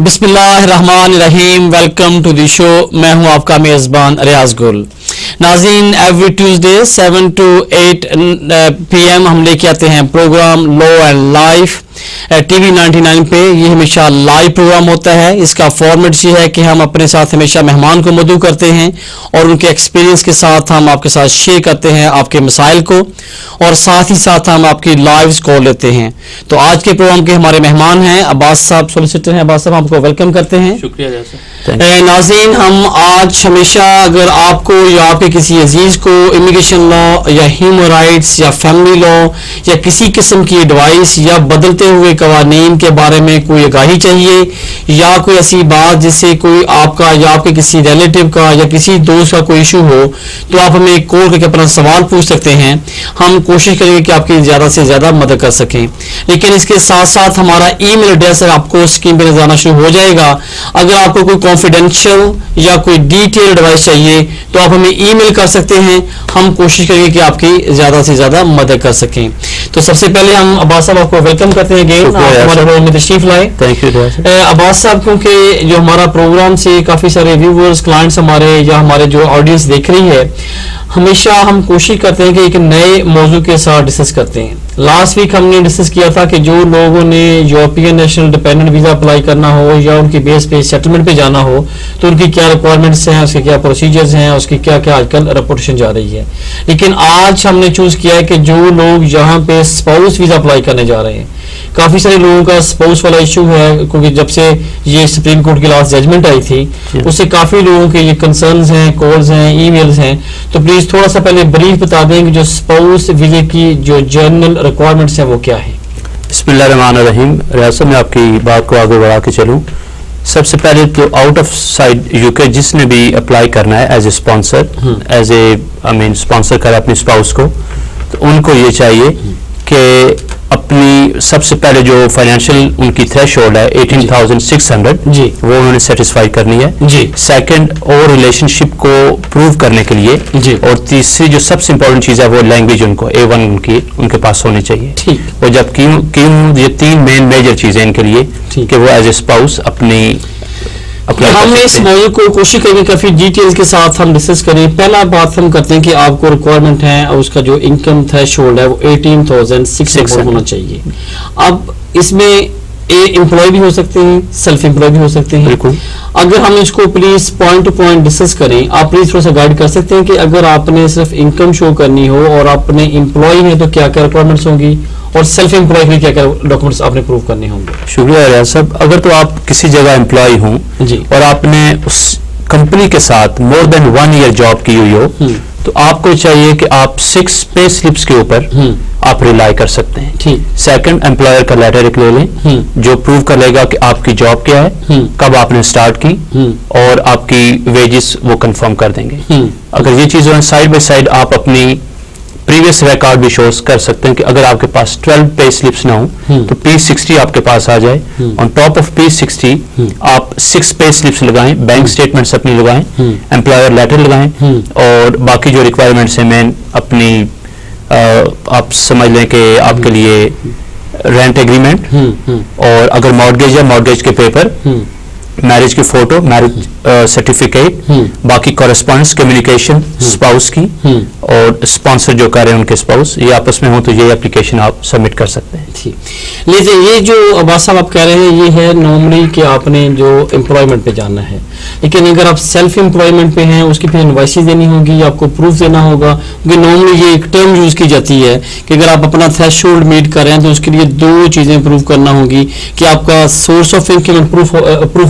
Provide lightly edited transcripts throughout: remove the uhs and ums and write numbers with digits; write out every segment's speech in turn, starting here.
बिस्मिल्लाहिर्रहमानिर्रहीम। Welcome to the show. मैं हूं आपका मेज़बान रियाज गुल। नाज़रीन, एवरी ट्यूसडे 7 to 8 PM हम लेके आते हैं program law and life TV 99 पे। ये हमेशा लाइव प्रोग्राम होता है। इसका फॉर्मेट ये है कि हम अपने साथ हमेशा मेहमान को मदऊ करते हैं और उनके एक्सपीरियंस के साथ हम आपके साथ शेयर करते हैं आपके मसाइल को, और साथ ही साथ हम आपकी लाइव्स कॉल लेते हैं। तो आज के प्रोग्राम के हमारे मेहमान हैं अब्बास साहब, सोलिसिटर हैं। अब्बास साहब, आपको वेलकम करते हैं। शुक्रिया। नाज़रीन, हम आज हमेशा अगर आपको या आपके किसी अजीज को इमिग्रेशन लॉ या ह्यूमन राइट्स या फैमिली लॉ या किसी किस्म की एडवाइस या बदलते हुए कवानीन के बारे में कोई आगाही चाहिए या कोई ऐसी बात जिससे कोई आपका या आपके किसी रिलेटिव का या किसी दोस्त का कोई इशू हो, तो आप हमें कॉल करके अपना सवाल पूछ सकते हैं। हम कोशिश करेंगे कि आपकी ज़्यादा से ज़्यादा मदद कर सकें। लेकिन इसके साथ साथ हमारा ईमेल एड्रेस आपको स्क्रीन पर नजर आना शुरू हो जाएगा। अगर आपको कोई कॉन्फिडेंशियल या कोई डिटेल एडवाइस चाहिए तो आप हमें ईमेल कर सकते हैं। हम कोशिश करेंगे कि आपकी ज़्यादा से ज़्यादा मदद कर सकें। तो सबसे पहले हम अब्बास साहब आपको वेलकम करते हैं अगेन, हमारे प्रोग्राम में तशरीफ लाए। थैंक यू अब्बास साहब, क्योंकि जो हमारा प्रोग्राम से काफ़ी सारे व्यूवर्स, क्लाइंट्स हमारे या हमारे जो ऑडियंस देख रही है, हमेशा हम कोशिश करते हैं कि एक नए मौजू के साथ डिस्कस करते हैं। लास्ट वीक हमने डिस्कस किया था कि जो लोगों ने European national dependent visa apply करना हो या उनकी बेस पे सेटलमेंट पे जाना हो तो उनकी क्या रिक्वायरमेंट्स हैं, उसके क्या प्रोसीजर्स हैं, उसकी क्या क्या आजकल रिपोर्टेशन जा रही है। लेकिन आज हमने चूज़ किया है कि जो लोग यहाँ पे स्पाउस वीज़ा अप्लाई करने जा रहे हैं, काफ़ी सारे लोगों का स्पाउस वाला इशू है, क्योंकि जब से ये सुप्रीम कोर्ट की लास्ट जजमेंट आई थी उससे काफ़ी लोगों के ये कंसर्न्स हैं, कॉल्स हैं, ईमेल्स हैं। तो प्लीज़ थोड़ा सा पहले ब्रीफ बता दें कि जो स्पाउस वीज़े की जो जनरल रिक्वायरमेंट्स हैं वो क्या है। बिस्मिल्लाहिर्रहमानिर्रहीम। रियासत में आपकी बात को आगे बढ़ा के चलूँ, सबसे पहले तो आउट ऑफ साइड यूके जिसने भी अप्लाई करना है as a sponsor, as a sponsor करे अपने स्पाउस को, तो उनको ये चाहिए कि अपनी सबसे पहले जो फाइनेंशियल उनकी थ्रेशोल्ड है 18,600 जी, वो उन्होंने सेटिस्फाई करनी है जी। सेकंड, और रिलेशनशिप को प्रूव करने के लिए जी। और तीसरी जो सबसे इंपॉर्टेंट चीज़ है वो लैंग्वेज उनको A1 उनके पास होनी चाहिए। ठीक। और जब क्यों ये तीन मेजर चीज़ें इनके लिए कि वो एज ए स्पाउस अपनी हम इस मौजू को कोशिश करेंगे काफ़ी डिटेल्स के साथ हम डिस्कस करें। पहला बात हम करते हैं कि आपको रिक्वायरमेंट है और उसका जो इनकम थ्रेशोल्ड है वो 18,600 होना चाहिए। अब इसमें एम्प्लॉय भी हो सकते हैं, सेल्फ एम्प्लॉय भी हो सकते हैं। बिल्कुल। अगर हम इसको please point two point discuss करें, आप प्लीज थोड़ा सा गाइड कर सकते हैं कि अगर आपने सिर्फ इनकम शो करनी हो और आपने एम्प्लॉय है तो क्या क्या रिक्वायरमेंट्स होंगी, और सेल्फ एम्प्लॉय के लिए क्या क्या डॉक्यूमेंट्स आपने प्रूव करने होंगे। शुक्रिया रियाज साहब। अगर तो आप किसी जगह एम्प्लॉय हों और आपने उस कंपनी के साथ मोर देन 1 ईयर जॉब की हुई हो, तो आपको चाहिए कि आप 6 पे स्लिप्स के ऊपर आप रिलाई कर सकते हैं। ठीक। सेकंड, एम्प्लॉयर का लेटर एक ले लें जो प्रूव कर लेगा कि आपकी जॉब क्या है, कब आपने स्टार्ट की, और आपकी वेजेस वो कंफर्म कर देंगे। अगर ये चीज़ साइड बाय साइड आप अपनी प्रीवियस रिकॉर्ड भी शोज कर सकते हैं कि अगर आपके पास 12 पे स्लिप्स ना हो तो P60 आपके पास आ जाए। ऑन टॉप ऑफ P60 आप 6 पे स्लिप्स लगाएं, बैंक स्टेटमेंट्स अपनी लगाएं, एम्प्लॉयर लेटर लगाएं, और बाकी जो रिक्वायरमेंट्स हैं मैं अपनी आप समझ लें कि आपके लिए रेंट एग्रीमेंट, और अगर मॉर्गेज है मॉर्गेज के पेपर, मैरिज की फोटो, मैरिज सर्टिफिकेट, बाकी कॉरेस्पॉन्डेंस कम्युनिकेशन स्पाउस की, और स्पॉन्सर जो कर रहे हैं उनके स्पाउस, ये आपस में हो तो ये एप्लीकेशन आप सबमिट कर सकते हैं। ठीक। लीजिए, ये जो अब्बास साहब आप कह रहे हैं ये है नॉर्मली कि आपने जो एम्प्लॉयमेंट पे जाना है, लेकिन अगर आप सेल्फ एम्प्लॉयमेंट पे हैं उसकी फिर इनवॉइसेस देनी होगी, आपको प्रूफ देना होगा, क्योंकि नॉर्मली ये एक टर्म यूज की जाती है कि अगर आप अपना थ्रेशोल्ड मीट कर रहे हैं तो उसके लिए 2 चीजें प्रूव करना होगी कि आपका source of income and proof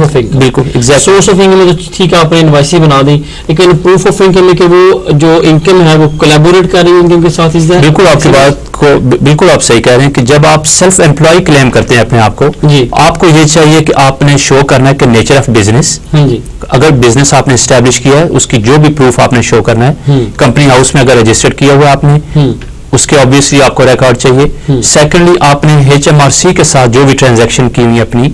of income. बिल्कुल एग्जैक्ट। सोर्स ऑफ इनकम तो ठीक है, आपने इनवॉइस बना दी, लेकिन प्रूफ ऑफ इनकम है कि वो जो इनकम है वो कोलैबोरेट कर रही है इनकम के साथ। बिल्कुल आपकी बात को बिल्कुल आप सही कह रहे हैं कि जब आप सेल्फ एम्प्लॉय क्लेम करते हैं अपने आप को, आपको ये चाहिए कि आपने शो करना है कि नेचर ऑफ बिजनेस, अगर बिजनेस आपने एस्टैब्लिश किया है उसकी जो भी प्रूफ आपने शो करना है, कंपनी हाउस में अगर रजिस्टर्ड किया हुआ आपने उसके ऑब्वियसली आपको रिकॉर्ड चाहिए। सेकेंडली, आपने HMRC के साथ जो भी ट्रांजैक्शन की हुई अपनी,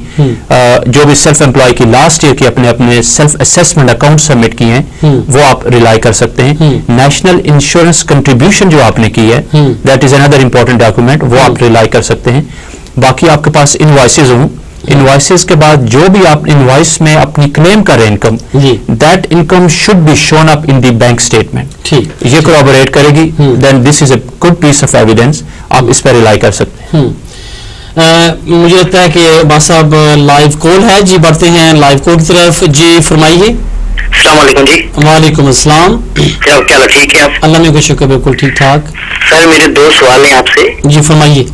जो भी सेल्फ एम्प्लॉय की लास्ट ईयर की अपने सेल्फ असेसमेंट अकाउंट सबमिट किए हैं वो आप रिलाई कर सकते हैं। नेशनल इंश्योरेंस कंट्रीब्यूशन जो आपने की है that is another important document, वो आप रिलाई कर सकते हैं। बाकी आपके पास इनवॉइसेज हों इनवॉइसेस के बाद जो भी आप इनवॉइस में अपनी क्लेम कर रहे हैं income, that income should be shown up in the bank statement. ठीक, ये कोऑपरेट करेगी, then this is a good piece of evidence, आप इस पर रिलाई कर सकते हैं। मुझे लगता है कि बात साहब लाइव कॉल है जी, बढ़ते हैं लाइव कॉल की तरफ। जी फरमाइए। अस्सलाम वालेकुम जी। वालेकुम अस्सलाम। क्या क्या ठीक है आप? अल्लाह में शुक्र, बिल्कुल ठीक ठाक। सर मेरे दो सवाल हैं आपसे। जी फरमाइए।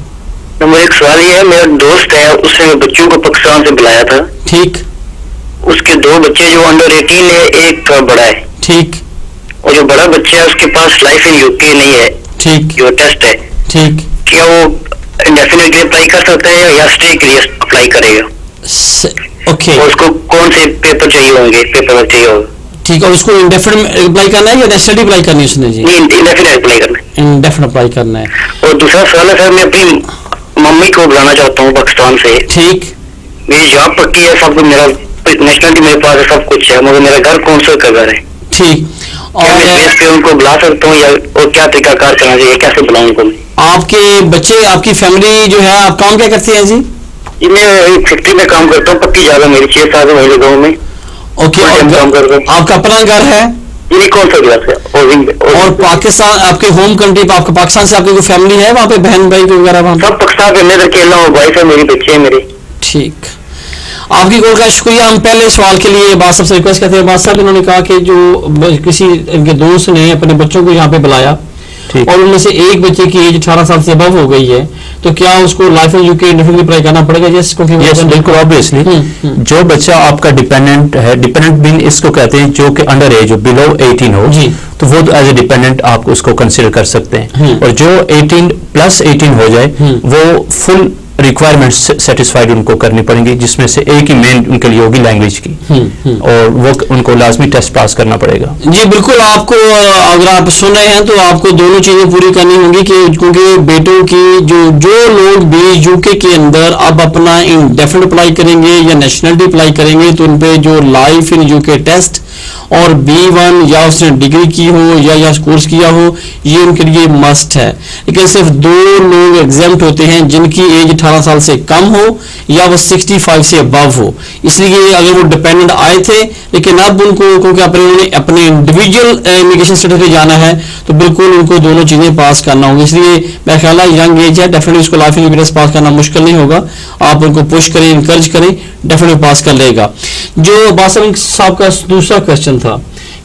नंबर एक सवाल ये है, मेरा दोस्त है, उसने बच्चों को पाकिस्तान से बुलाया था। ठीक। उसके दो बच्चे जो अंडर 18 है, एक बड़ा है। ठीक। और जो बड़ा बच्चा है उसके पास लाइफ इन यूके नहीं है। ठीक। जो टेस्ट है। ठीक। क्या वो इंडेफिनिटली अप्लाई कर सकता है या स्टे के लिए अप्लाई करेगा? ओके। और उसको कौन से पेपर चाहिए होंगे, पेपर वर्क चाहिए होगा? ठीक है, और उसको इंडेफिनिट अप्लाई करना है या नेशनलिटी अप्लाई करनी है उसने? जी इंडेफिनिट अप्लाई करना है। इंडेफिनिट अप्लाई करना है। और दूसरा सवाल है सर, मैं अपनी मम्मी को बुलाना चाहता हूँ पाकिस्तान से। ठीक। मेरी जॉब पक्की है, सब कुछ, मेरा नेशनलिटी मेरे पास है, सब कुछ है, मगर मेरा घर कौंसल का घर है। ठीक। और बेस पे उनको बुला सकता हूँ या और क्या तरीकाकार करना चाहिए, कैसे बुलाऊं उनको? आपके बच्चे, आपकी फैमिली जो है, आप काम क्या करते हैं जी? जी मैं एक फैक्ट्री में काम करता हूँ, पक्की जगह मेरी 6 साल वही गाँव में। ओके। आपका अपना घर है? जी कौन सा घर है? और पाकिस्तान, आपके होम कंट्री आपका पाकिस्तान से आपकी कोई फैमिली है वहाँ पे, बहन भाई वगैरह वहाँ? सब पाकिस्तान के, मैं अकेला हूँ, वाइफ है मेरी, बच्चे हैं मेरे। ठीक, आपकी कॉल का शुक्रिया। हम पहले सवाल के लिए बात सबसे रिक्वेस्ट करते हैं। बात साहब, इन्होंने कहा कि जो किसी इनके दोस्त ने अपने बच्चों को यहाँ पे बुलाया और उनमें से एक बच्चे की एज 18 साल से अबव हो गई है, तो क्या उसको लाइफ इन यूके इंडेफिनिटली अप्लाई करना पड़ेगा? यस, बिल्कुल ऑब्वियसली। जो बच्चा आपका डिपेंडेंट है, डिपेंडेंट मीन इसको कहते हैं जो कि अंडर एज हो, बिलो 18 हो, तो वो एज ए डिपेंडेंट आप उसको कंसिडर कर सकते हैं। और जो 18 प्लस 18 हो जाए, वो फुल रिक्वायरमेंट्स सेटिस्फाइड उनको करनी पड़ेंगी, जिसमें से एक ही मेन उनके लिए होगी लैंग्वेज की, और वो उनको लाजमी टेस्ट पास करना पड़ेगा। जी बिल्कुल, आपको अगर आप सुन रहे हैं तो आपको दोनों चीजें पूरी करनी होंगी, कि क्योंकि बेटों की जो लोग भी यूके के अंदर अब अपना इंडेफिनिट अप्लाई करेंगे या नेशनलिटी अप्लाई करेंगे, तो उन पे जो लाइफ इन यूके टेस्ट और B1 या उसने डिग्री की हो या कोर्स किया हो, ये उनके लिए मस्ट है। लेकिन सिर्फ 2 लोग एग्जाम्प्ट होते हैं जिनकी एज 18 साल से कम हो या वो 65 से अबव हो। इसलिए अगर वो डिपेंडेंट आए थे, लेकिन अब उनको क्योंकि अपने इंडिविजुअल इमिग्रेशन स्टेटस पे जाना है, तो बिल्कुल उनको दोनों चीजें पास करना होगी। इसलिए मेरा ख्याल है यंग एज है, डेफिनेटली उसको लाइफ इन टेस्ट पास करना मुश्किल नहीं होगा। आप उनको पुश करें, इंकरेज करें, डेफिनेटली पास कर लेगा। जो बासम साहब का दूसरा क्वेश्चन था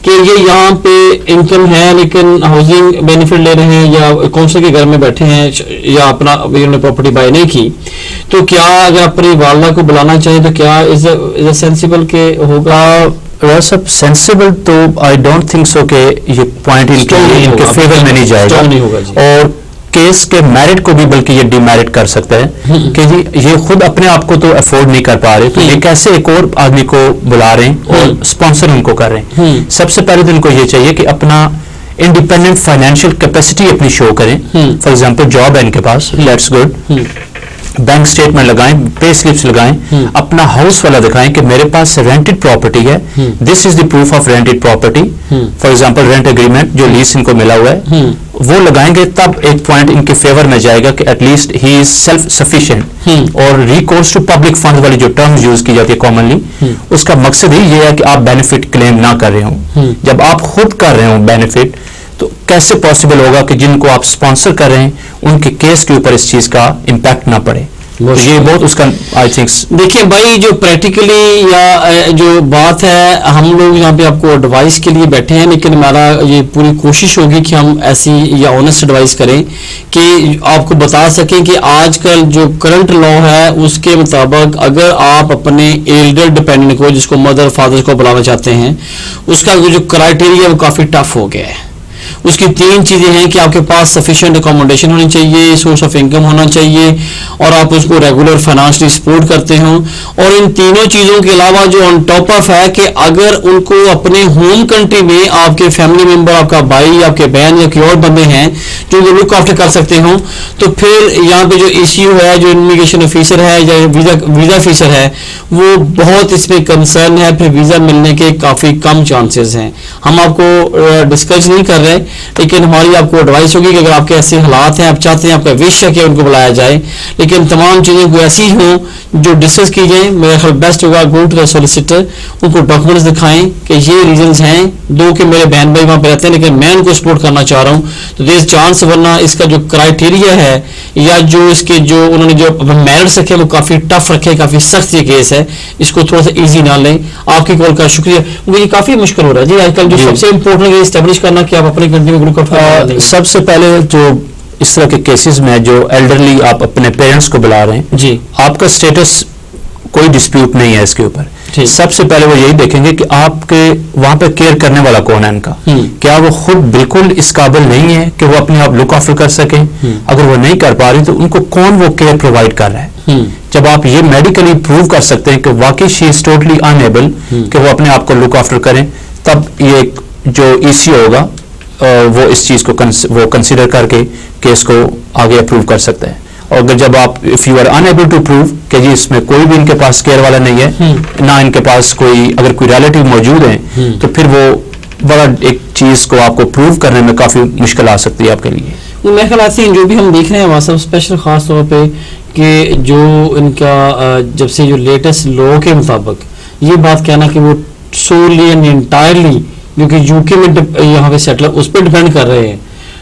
कि ये यहाँ पे इनकम है लेकिन हाउसिंग बेनिफिट ले रहे हैं या कौंसल के घर में बैठे हैं या अपना उन्होंने प्रॉपर्टी बाय नहीं की, तो क्या अगर अपनी वालदा को बुलाना चाहिए तो क्या इज सेंसिबल के होगा? सब सेंसिबल तो आई डोंट थिंक सो के ये पॉइंट इनके फेवर में नहीं जाएगा, नहीं होगा जी। और केस के मेरिट को भी बल्कि ये डिमेरिट कर सकता है कि ये खुद अपने आप को तो अफोर्ड नहीं कर पा रहे, तो ये कैसे एक और आदमी को बुला रहे हैं और स्पॉन्सर उनको कर रहे हैं। सबसे पहले तो इनको ये चाहिए कि अपना इंडिपेंडेंट फाइनेंशियल कैपेसिटी अपनी शो करें। फॉर एग्जांपल जॉब है इनके पास, लेट्स गुड, बैंक स्टेटमेंट लगाएं, पे स्लिप्स लगाएं, अपना हाउस वाला दिखाएं कि मेरे पास रेंटेड प्रॉपर्टी है, this is the proof of rented property. For example rent agreement जो लीज इनको मिला हुआ है वो लगाएंगे, तब एक पॉइंट इनके फेवर में जाएगा कि at least he is self sufficient. और रिकोर्स टू पब्लिक फंड वाली जो टर्म्स यूज की जाती है कॉमनली, उसका मकसद ही ये है कि आप बेनिफिट क्लेम ना कर रहे हो। जब आप खुद कर रहे हो बेनिफिट, तो कैसे पॉसिबल होगा कि जिनको आप स्पॉन्सर कर रहे हैं उनके केस के ऊपर इस चीज का इम्पैक्ट ना पड़े? तो ये बहुत उसका आई थिंक। देखिए भाई, जो प्रैक्टिकली या जो बात है, हम लोग यहाँ पे आपको एडवाइस के लिए बैठे हैं, लेकिन हमारा ये पूरी कोशिश होगी कि हम ऐसी या ऑनेस्ट एडवाइस करें कि आपको बता सकें कि आजकल जो करंट लॉ है उसके मुताबिक अगर आप अपने एल्डर डिपेंडेंट को, जिसको मदर फादर को बुलाना चाहते हैं, उसका जो क्राइटेरिया वो काफ़ी टफ हो गया है। उसकी 3 चीजें हैं कि आपके पास सफिशिएंट अकोमोडेशन होनी चाहिए, सोर्स ऑफ इनकम होना चाहिए, और आप उसको रेगुलर फाइनेंशियली सपोर्ट करते हो। और इन तीनों चीजों के अलावा जो ऑन टॉप ऑफ है कि अगर उनको अपने होम कंट्री में आपके फैमिली मेंबर, आपका भाई, आपके बहन या कोई और बंदे हैं जो लुक आफ्टर कर सकते हो, तो फिर यहाँ पे जो इश्यू है, जो इमिग्रेशन ऑफिसर है या वीजा ऑफिसर है, वो बहुत इसमें कंसर्न है, फिर वीजा मिलने के काफी कम चांसेस हैं। हम आपको डिस्कस नहीं कर रहे लेकिन हमारी आपको एडवाइस होगी कि अगर आपके ऐसे हालात हैं, आप चाहते हैं, आपका विश है कि उनको बुलाया जाए, लेकिन तमाम चीज़ें कोई ऐसी हों जो डिस्कस की जाए, मेरा ख्याल बेस्ट होगा गो टू द सोलिसिटर, उनको डॉक्यूमेंट्स दिखाएं कि ये रीजंस हैं, दो कि मेरे बहन भाई वहाँ पे रहते हैं लेकिन मैं उनको सपोर्ट करना चाह रहा हूँ, तो देयर चांस, वरना इसका जो क्राइटेरिया है या जो इसके जो उन्होंने जो मेरिट्स रखे वो काफ़ी टफ रखे, काफ़ी सख्त ये केस है, इसको थोड़ा सा ईजी ना लें। आपकी कॉल का शुक्रिया, मुझे ये काफ़ी मुश्किल हो रहा है जी आजकल, जो सबसे इंपॉर्टेंट है इस्टेब्लिश करना कि आप अपनी कंट्री में ग्लूकोज। सबसे पहले जो इस तरह के केसेस में जो एल्डरली आप अपने पेरेंट्स को बुला रहे हैं जी, आपका स्टेटस कोई डिस्प्यूट नहीं है इसके ऊपर। सबसे पहले वो यही देखेंगे कि आपके वहां पे केयर करने वाला कौन है इनका, क्या वो खुद बिल्कुल इस काबिल नहीं है कि वो अपने आप लुक आफ्टर कर सकें, अगर वो नहीं कर पा रही तो उनको कौन वो केयर प्रोवाइड कर रहा है। जब आप ये मेडिकली प्रूव कर सकते हैं कि वाकई शी इज टोटली अनएबल कि वो अपने आप को लुक आफ्टर करें, तब ये जो ईसी होगा वो इस चीज को वो कंसीडर करके केस को आगे अप्रूव कर सकते हैं। और अगर जब आप if you are unable to prove कि जी इसमें कोई भी इनके पास केयर वाला नहीं है, ना इनके पास कोई अगर कोई रिलेटिव मौजूद है, तो फिर वो बड़ा एक चीज को आपको प्रूव करने में काफी मुश्किल आ सकती है आपके लिए। मेरे ख्याल से जो भी हम देख रहे हैं वहाँ सब स्पेशल खास तौर पे कि जो इनका जब से जो लेटेस्ट लॉ के मुताबिक ये बात कहना कि वो सोली एंड इंटायरली जो कि यूके में यहाँ पे सेटल उस पर डिपेंड कर रहे हैं,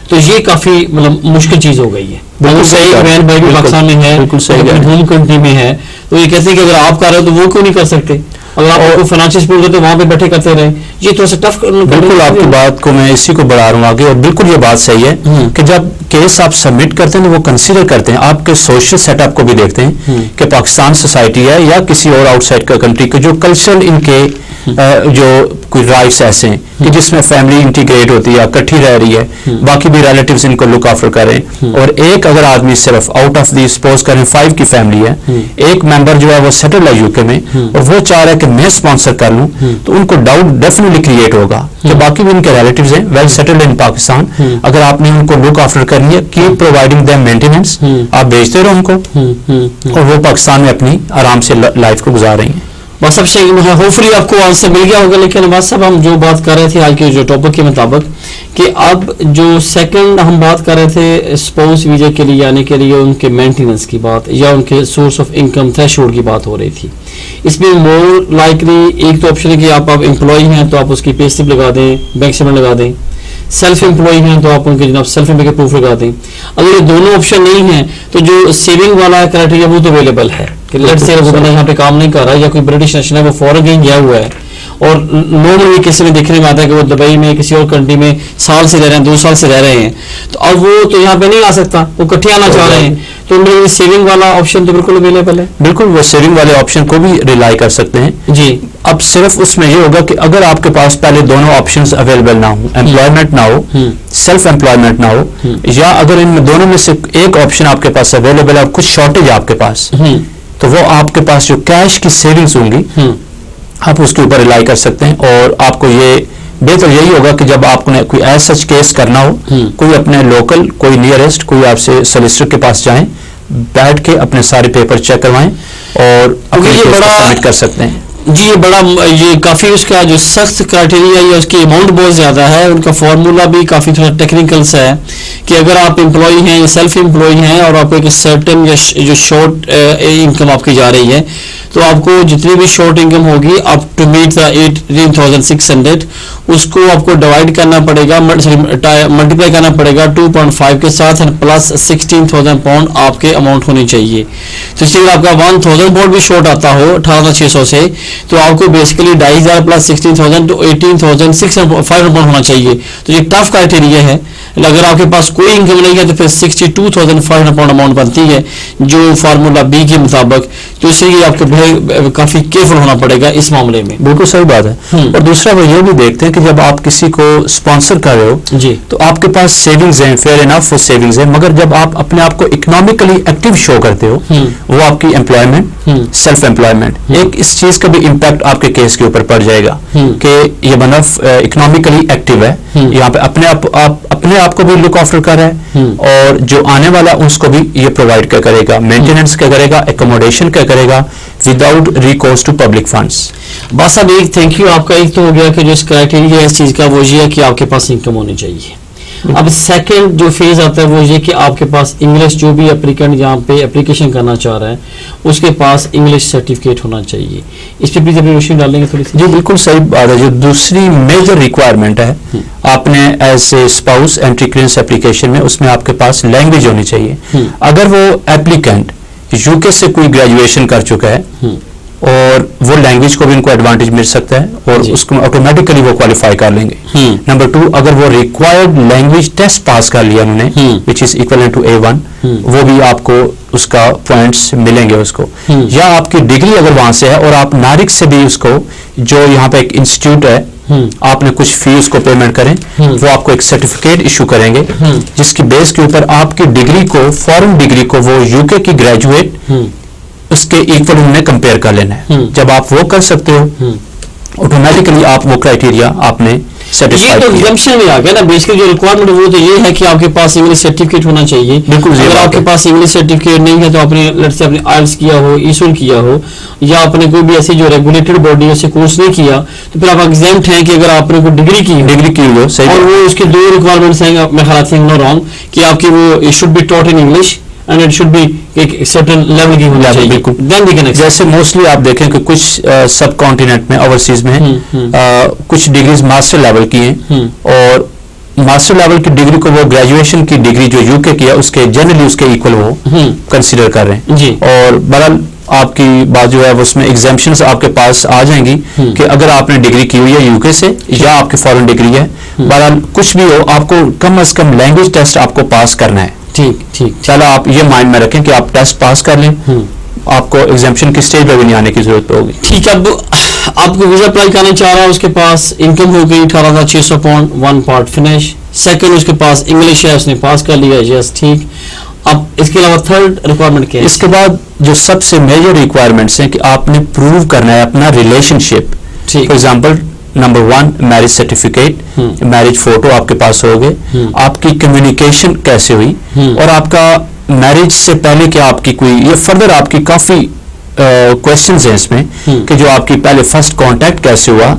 तो ये काफी मतलब मुश्किल चीज हो गई है। बिल्कुल सही, बहन भाई भी पाकिस्तान में है, बिल्कुल सही, होम कंट्री में है, तो ये कहते हैं कि अगर आप कर रहे हो तो वो क्यों नहीं कर सकते, अगर आपको फाइनेंशियल सपोर्ट करते वहां पे बैठे करते रहे, ये थोड़ा सा टफ। बिल्कुल आपकी बात को मैं इसी को बढ़ा रहा हूँ आगे, और बिल्कुल ये बात सही है कि जब केस आप सबमिट करते हैं तो वो कंसीडर करते हैं, आपके सोशल सेटअप को भी देखते हैं कि पाकिस्तान सोसाइटी है या किसी और आउटसाइड का कंट्री के जो कल्चरल इनके जो कोई राइट्स ऐसे हैं कि जिसमें फैमिली इंटीग्रेट होती है या इकट्ठी रह रही है, बाकी भी रिलेटिव्स इनको लुक आफ्टर करें, और एक अगर आदमी सिर्फ आउट ऑफ दी सपोज करें 5 की फैमिली है, एक मेंबर जो है वो सेटल है यूके में और वो चाह रहा है कि मैं स्पॉन्सर कर लूं, तो उनको डाउट डेफिनेटली क्रिएट होगा कि बाकी भी इनके रिलेटिव्स हैं वेल सेटल्ड इन पाकिस्तान, अगर आपने उनको लुक आफ्टर करनी है, कीप प्रोवाइडिंग देम मेंटेनेंस, आप भेजते रहो उनको और वो पाकिस्तान में अपनी आराम से लाइफ को गुजार रही हैं। बस अब से होपफुली आपको आंसर मिल गया होगा, लेकिन बस सब हम जो बात कर रहे थे आज के जो टॉपिक के मुताबिक कि अब जो सेकंड हम बात कर रहे थे स्पाउस वीजा के लिए आने के लिए उनके मेंटेनेंस की बात या उनके सोर्स ऑफ इनकम थ्रेशोल्ड की बात हो रही थी। इसमें मोर लाइकली एक तो ऑप्शन है कि आप एम्प्लॉय हैं तो आप उसकी पे स्लिप लगा दें, बैंक स्टेटमेंट लगा दें, सेल्फ एम्प्लॉय हैं तो आप उनके जनाब सेल्फ एम्प्लॉय के प्रूफ लगा दें। अगर ये दोनों ऑप्शन नहीं है तो जो सेविंग वाला क्राइटेरिया वो तो अवेलेबल है कि लेट्स से वो बंदा यहाँ पे काम नहीं कर रहा है या कोई ब्रिटिश नेशनल है वो फॉरेन कहीं गया हुआ है और नॉर्मली किसी में देखने में आता है कि वो दुबई में किसी और कंट्री में साल से रह रहे हैं, 2 साल से रह रहे हैं, तो अब वो तो यहाँ पे नहीं आ सकता, वो इकट्ठे आना चाह रहे हैं, तो उनमें सेविंग वाला ऑप्शन तो बिल्कुल अवेलेबल है। बिल्कुल वो सेविंग वाले ऑप्शन को भी रिलाई कर सकते हैं जी। अब सिर्फ उसमें ये होगा कि अगर आपके पास पहले दोनों ऑप्शंस अवेलेबल ना हो, एम्प्लॉयमेंट ना हो, सेल्फ एम्प्लॉयमेंट ना हो, या अगर इन दोनों में से एक ऑप्शन आपके पास अवेलेबल है और कुछ शॉर्टेज है आपके पास, तो वो आपके पास जो कैश की सेविंग्स होंगी आप उसके ऊपर रिलाई कर सकते हैं। और आपको ये बेहतर यही होगा कि जब आपने कोई ऐसा सच केस करना हो, कोई अपने लोकल कोई नियरेस्ट कोई आपसे सोलिसिटर के पास जाएं, बैठ के अपने सारे पेपर चेक करवाएं और अपने केस को सबमिट कर सकते हैं। जी ये काफ़ी उसका जो सख्त क्राइटेरिया या उसकी अमाउंट बहुत ज़्यादा है, उनका फार्मूला भी काफ़ी थोड़ा टेक्निकल सा है कि अगर आप एम्प्लॉय हैं या सेल्फ एम्प्लॉय हैं और आपको एक सर्टेन या जो शॉर्ट इनकम आपकी जा रही है, तो आपको जितनी भी शॉर्ट इनकम होगी अप टू मीट द 18,600 उसको आपको डिवाइड करना पड़ेगा, मल्टीप्लाई करना पड़ेगा 2.5 के साथ एंड प्लस 16,000 पाउंड आपके अमाउंट होनी चाहिए। तो इसलिए अगर आपका 1,000 पाउंड भी शॉर्ट आता हो 18,600 से, तो आपको बेसिकली 2,500 प्लस 16,000 तो 18,600 पाउंड होना चाहिए। तो ये टफ क्राइटेरिया है। अगर आपके पास कोई इनकम नहीं है तो फिर 62,500 पाउंड अमाउंट बनती है जो फार्मूला बी के मुताबिक, तो इसलिए आपको काफी केयरफुल होना पड़ेगा इस मामले में। बिल्कुल सही बात है। और दूसरा वो ये भी देखते हैं कि जब आप किसी को स्पॉन्सर कर रहे हो जी, तो आपके पास सेविंग्स हैं, फेयर इनफ वो सेविंग्स है, मगर जब आप अपने आप को इकोनॉमिकली एक्टिव शो करते हो वो आपकी एम्प्लॉयमेंट सेल्फ एम्प्लॉयमेंट, एक इस चीज का भी इम्पैक्ट आपके केस के ऊपर पड़ जाएगा कि ये बंदा इकोनॉमिकली एक्टिव है, यहाँ पे अपने आप को भी लुक आफ्टर कर रहा है और जो आने वाला उसको भी ये प्रोवाइड क्या करेगा, मेंटेनेंस क्या करेगा, एकोमोडेशन क्या करेगा without recourse to public funds. बस अब एक थैंक यू आपका एक तो हो गया कि जो इस क्राइटेरिया है इस चीज का वो ये है कि आपके पास इनकम होनी चाहिए। अब सेकंड जो फेज आता है वो ये कि आपके पास इंग्लिश, जो भी एप्लीकेंट यहाँ पे एप्लीकेशन करना चाह रहा है उसके पास इंग्लिश सर्टिफिकेट होना चाहिए। इस पे प्लीज अपनी रोशनी डालेंगे थोड़ी सी। जी बिल्कुल सही बात है। जो दूसरी मेजर रिक्वायरमेंट है आपने as a spouse entry clearance application में, उसमें आपके पास लैंग्वेज होनी चाहिए। अगर वो एप्लीकेंट यूके से कोई ग्रेजुएशन कर चुका है और वो लैंग्वेज को भी उनको एडवांटेज मिल सकता है और उसको ऑटोमेटिकली वो क्वालिफाई कर लेंगे। नंबर 2, अगर वो रिक्वायर्ड लैंग्वेज टेस्ट पास कर लिया उन्होंने which is equal to A1, वो भी आपको उसका पॉइंट्स मिलेंगे उसको। या आपकी डिग्री अगर वहां से है और आप नारिक से भी उसको, जो यहाँ पे एक इंस्टीट्यूट है, आपने कुछ फीस को पेमेंट करें, वो आपको एक सर्टिफिकेट इशू करेंगे जिसकी बेस के ऊपर आपकी डिग्री को, फॉरेन डिग्री को, वो यूके की ग्रेजुएट उसके इक्वल उन्हें कंपेयर कर लेना है। जब आप वो कर सकते हो ऑटोमेटिकली आप वो क्राइटेरिया आपने ये तो एग्जाम्पशन में आ गया ना। बेसिकली जो रिक्वायरमेंट वो तो ये है कि आपके पास इंग्लिश सर्टिफिकेट होना चाहिए। बिल्कुल, अगर आपके पास इंग्लिश सर्टिफिकेट नहीं है तो आपने लेट्स से आपने आइल्स किया हो, ईसोल किया हो, या आपने कोई भी ऐसी जो रेगुलेटेड बॉडी से कोर्स नहीं किया, तो फिर आप एग्जाम्प्ट हैं कि अगर आपने कोई डिग्री की हो सही, और वो उसके 2 रिक्वायरमेंट्स हैं मेरे ख्याल से, नो रॉन्ग, कि आपकी वो it should be taught in English and it should B एक सर्टेन लेवल की होनी चाहिए। बिल्कुल। जैसे मोस्टली आप देखें कि कुछ सब कॉन्टिनेंट में, ओवरसीज में कुछ डिग्रीज मास्टर लेवल की हैं और मास्टर लेवल की डिग्री को वो ग्रेजुएशन की डिग्री जो यूके की है उसके जनरली उसके इक्वल वो कंसीडर कर रहे हैं जी। और बहरहाल आपकी बात जो है उसमें एग्जाम्पशंस आपके पास आ जाएंगी कि अगर आपने डिग्री की हुई है यूके से या आपकी फॉरेन डिग्री है, बहरहाल कुछ भी हो आपको कम से कम लैंग्वेज टेस्ट आपको पास करना है। ठीक ठीक, चलो आप ये माइंड में रखें कि आप टेस्ट पास कर लें, आपको एग्जाम्पशन की स्टेज पे भी नहीं आने की जरूरत होगी। ठीक है। अब आपको वीजा अप्लाई करना चाह रहा है, उसके पास इनकम हो गई 18,600 पाउंड, 1 पार्ट फिनिश। सेकंड, उसके पास इंग्लिश है, उसने पास कर लिया, यस ठीक। अब इसके अलावा थर्ड रिक्वायरमेंट क्या है? इसके बाद जो सबसे मेजर रिक्वायरमेंट्स हैं कि आपने प्रूव करना है अपना relationship. For example number 1 marriage certificate, marriage photo आपके पास हो गए, आपकी कम्युनिकेशन कैसे हुई और आपका मैरिज से पहले क्या आपकी कोई, ये फर्दर आपकी काफी क्वेश्चंस हैं इसमें कि जो आपकी पहले फर्स्ट कांटेक्ट कैसे हुआ,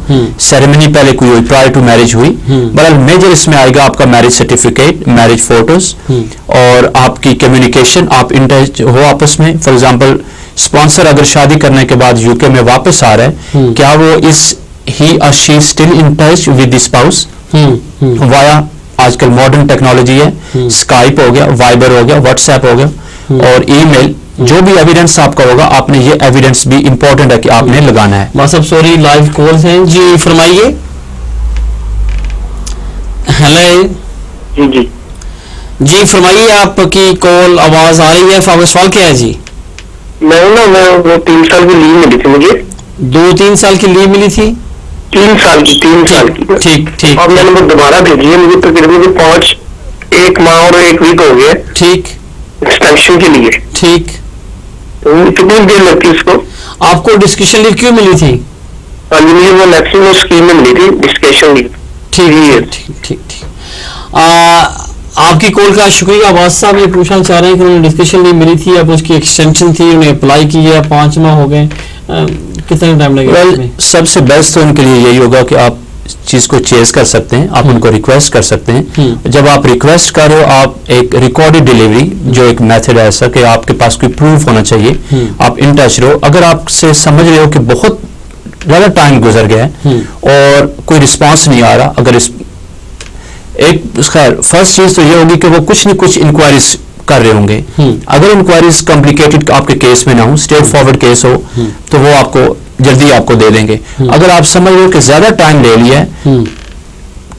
सेरेमनी पहले कोई हुई, प्रायर टू मैरिज हुई। बहरहाल मेजर इसमें आएगा आपका मैरिज सर्टिफिकेट, मैरिज फोटोज और आपकी कम्युनिकेशन, आप इन टच हो आपस में। फॉर एग्जाम्पल स्पॉन्सर अगर शादी करने के बाद यूके में वापस आ रहा है, क्या वो इस he or she still in touch with the spouse via आजकल मॉडर्न टेक्नोलॉजी है, स्काइप हो गया, वाइबर हो गया, व्हाट्सएप हो गया और ईमेल, जो भी एविडेंस आपका होगा आपने ये एविडेंस भी इंपॉर्टेंट है कि आपने लगाना है। मतलब सॉरी लाइव कॉल्स हैं जी, फरमाइए। हेलो जी जी फरमाइए, आपकी कॉल आवाज आ रही है, आपका सवाल क्या है जी? मैं 3 साल की लीव मिली थी मुझे। 2-3 साल की लीव मिली थी? 3 साल की। ठीक ठीक। और मैंने वो दोबारा भेजी है, मुझे तकरीबन 1 माह और 1 वीक हो गया। ठीक। एक्सटेंशन के लिए। ठीक। कितनी देर लगती है उसको? आपको डिस्कशन लीव क्यों मिली थी? मुझे वो मैक्सिमम स्कीम में मिली थी डिस्कशन लीव। ठीक। आपकी कॉल का शुक्रिया। आवाज साहब ये पूछना चाह रहे हैं कि उन्हें डिस्कशन लीव मिली थी, अब उसकी एक्सटेंशन थी, उन्हें अप्लाई की है, 5 माह हो गए, कितना टाइम लगेगा? सबसे बेस्ट तो उनके लिए यही होगा कि आप चीज को चेज कर सकते हैं, आप उनको रिक्वेस्ट कर सकते हैं। जब आप रिक्वेस्ट करो, आप एक रिकॉर्डेड डिलीवरी, जो एक मेथड है ऐसा कि आपके पास कोई प्रूफ होना चाहिए, आप इन टच रहो। अगर आपसे समझ रहे हो कि बहुत ज्यादा टाइम गुजर गया है और कोई रिस्पॉन्स नहीं आ रहा, अगर एक खैर फर्स्ट चीज तो ये होगी कि वो कुछ न कुछ इंक्वायरीज कर रहे होंगे। अगर इंक्वायरीज कॉम्प्लिकेटेड आपके केस में ना हो, स्ट्रेट फॉरवर्ड केस हो, तो वो आपको जल्दी आपको दे देंगे। अगर आप समझ लो कि ज्यादा टाइम ले लिया है,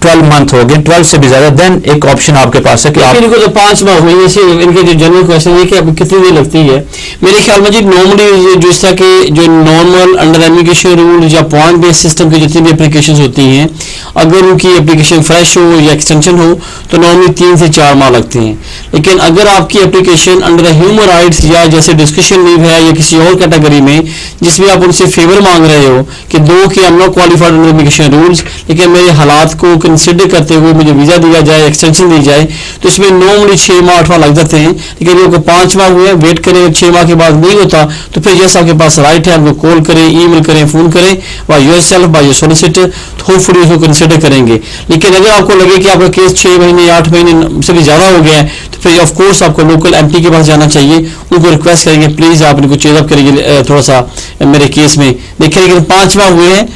12 मंथ हो गए, 12 से भी ज्यादा, देन एक ऑप्शन आपके पास है कि आप इनको तो 5 माह हुए। जैसे इनके जो जनरल क्वेश्चन है कि आपको कितनी देर लगती है, मेरे ख्याल में जी नॉर्मली जो इस तरह के जो नॉर्मल अंडर एप्लीकेशन रूल या पॉइंट बेस्ड सिस्टम की जितनी भी एप्लीकेशन होती हैं, अगर उनकी एप्लीकेशन फ्रेश हो या एक्सटेंशन हो तो नॉर्मली 3 से 4 माह लगते हैं। लेकिन अगर आपकी एप्लीकेशन अंडर ह्यूमन राइट्स या जैसे डिस्कशन लीव है या किसी और कैटेगरी में जिसमें आप उनसे फेवर मांग रहे हो कि 2 कि I am not qualified under application rules, लेकिन मेरे हालात को कंसिडर करते हुए मुझे वीजा दिया जाए, एक्सटेंशन दी जाए, तो इसमें नॉर्मली 6 माह 8 माह लग जाते हैं। लेकिन ये 5 माह हुए, वेट करें, 6 माह के बाद नहीं होता तो फिर जैसा आपके पास राइट है, आपको कॉल करें, ईमेल करें, फोन करें, by yourself, by your solicitor, hopefully उसको कंसिडर करेंगे। लेकिन अगर आपको लगे कि आपका केस 6 महीने महीने 8 महीने से भी ज़्यादा हो गया है, तो फिर ऑफ कोर्स आपको लोकल एमपी के पास जाना चाहिए, उनको रिक्वेस्ट करेंगे प्लीज़ आप इनको चेकअप करेंगे थोड़ा सा मेरे केस में देखिए। लेकिन 5 माह हुए हैं,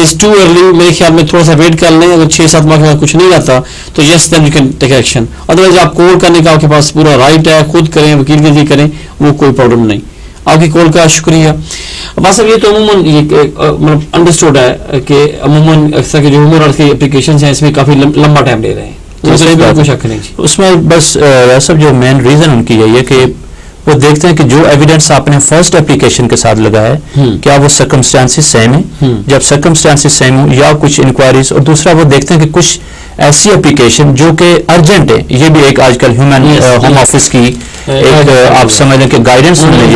इज़ टू अर्ली, मेरे ख्याल में थोड़ा सा वेट कर लें। अगर 6-7 माह के बाद कुछ नहीं आता तो yes then you can take action. Otherwise आप कॉल करने का आपके पास पूरा राइट है, खुद करें, वकील के लिए करें, वो कोई प्रॉब्लम नहीं। आपकी कॉल का शुक्रिया। बस अब ये तो अमूमन ये मतलब अंडरस्टूड है कि अमूमन अक्सर के जो ह्यूमन राइट्स की एप्लीकेशन हैं इसमें काफ़ी लंबा टाइम ले रहे हैं, कोई शक नहीं। उसमें बस सब जो मेन रीज़न उनकी यही है कि वो देखते हैं कि जो एविडेंस आपने फर्स्ट एप्लीकेशन के साथ लगाया है क्या वो सर्कमस्टेंसेस सेम है। जब सर्कमस्टेंसेस सेम हो या कुछ इंक्वायरीज, और दूसरा वो देखते हैं कि कुछ ऐसी एप्लीकेशन जो कि अर्जेंट है। ये भी एक आजकल ह्यूमन होम ऑफिस की एक आप समझ लें कि गाइडेंस उन्होंने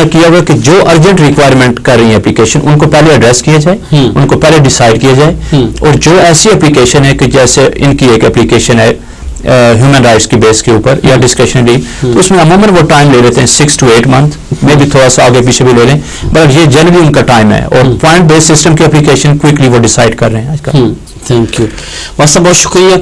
किया हुआ कि जो अर्जेंट रिक्वायरमेंट कर रही है एप्लीकेशन उनको पहले एड्रेस किया जाए, उनको पहले डिसाइड किया जाए। और जो ऐसी एप्लीकेशन है कि जैसे इनकी एक एप्लीकेशन है ह्यूमन राइट्स की बेस के ऊपर या डिस्कशनरी, तो उसमें अमूमन वो टाइम ले लेते हैं 6 to 8 मंथ में भी थोड़ा सा आगे पीछे भी ले लें, बट ये जनरली उनका टाइम है। और पॉइंट बेस्ड सिस्टम की एप्लीकेशन क्विकली वो डिसाइड कर रहे हैं आजकल। थैंक यू, बस बहुत शुक्रिया।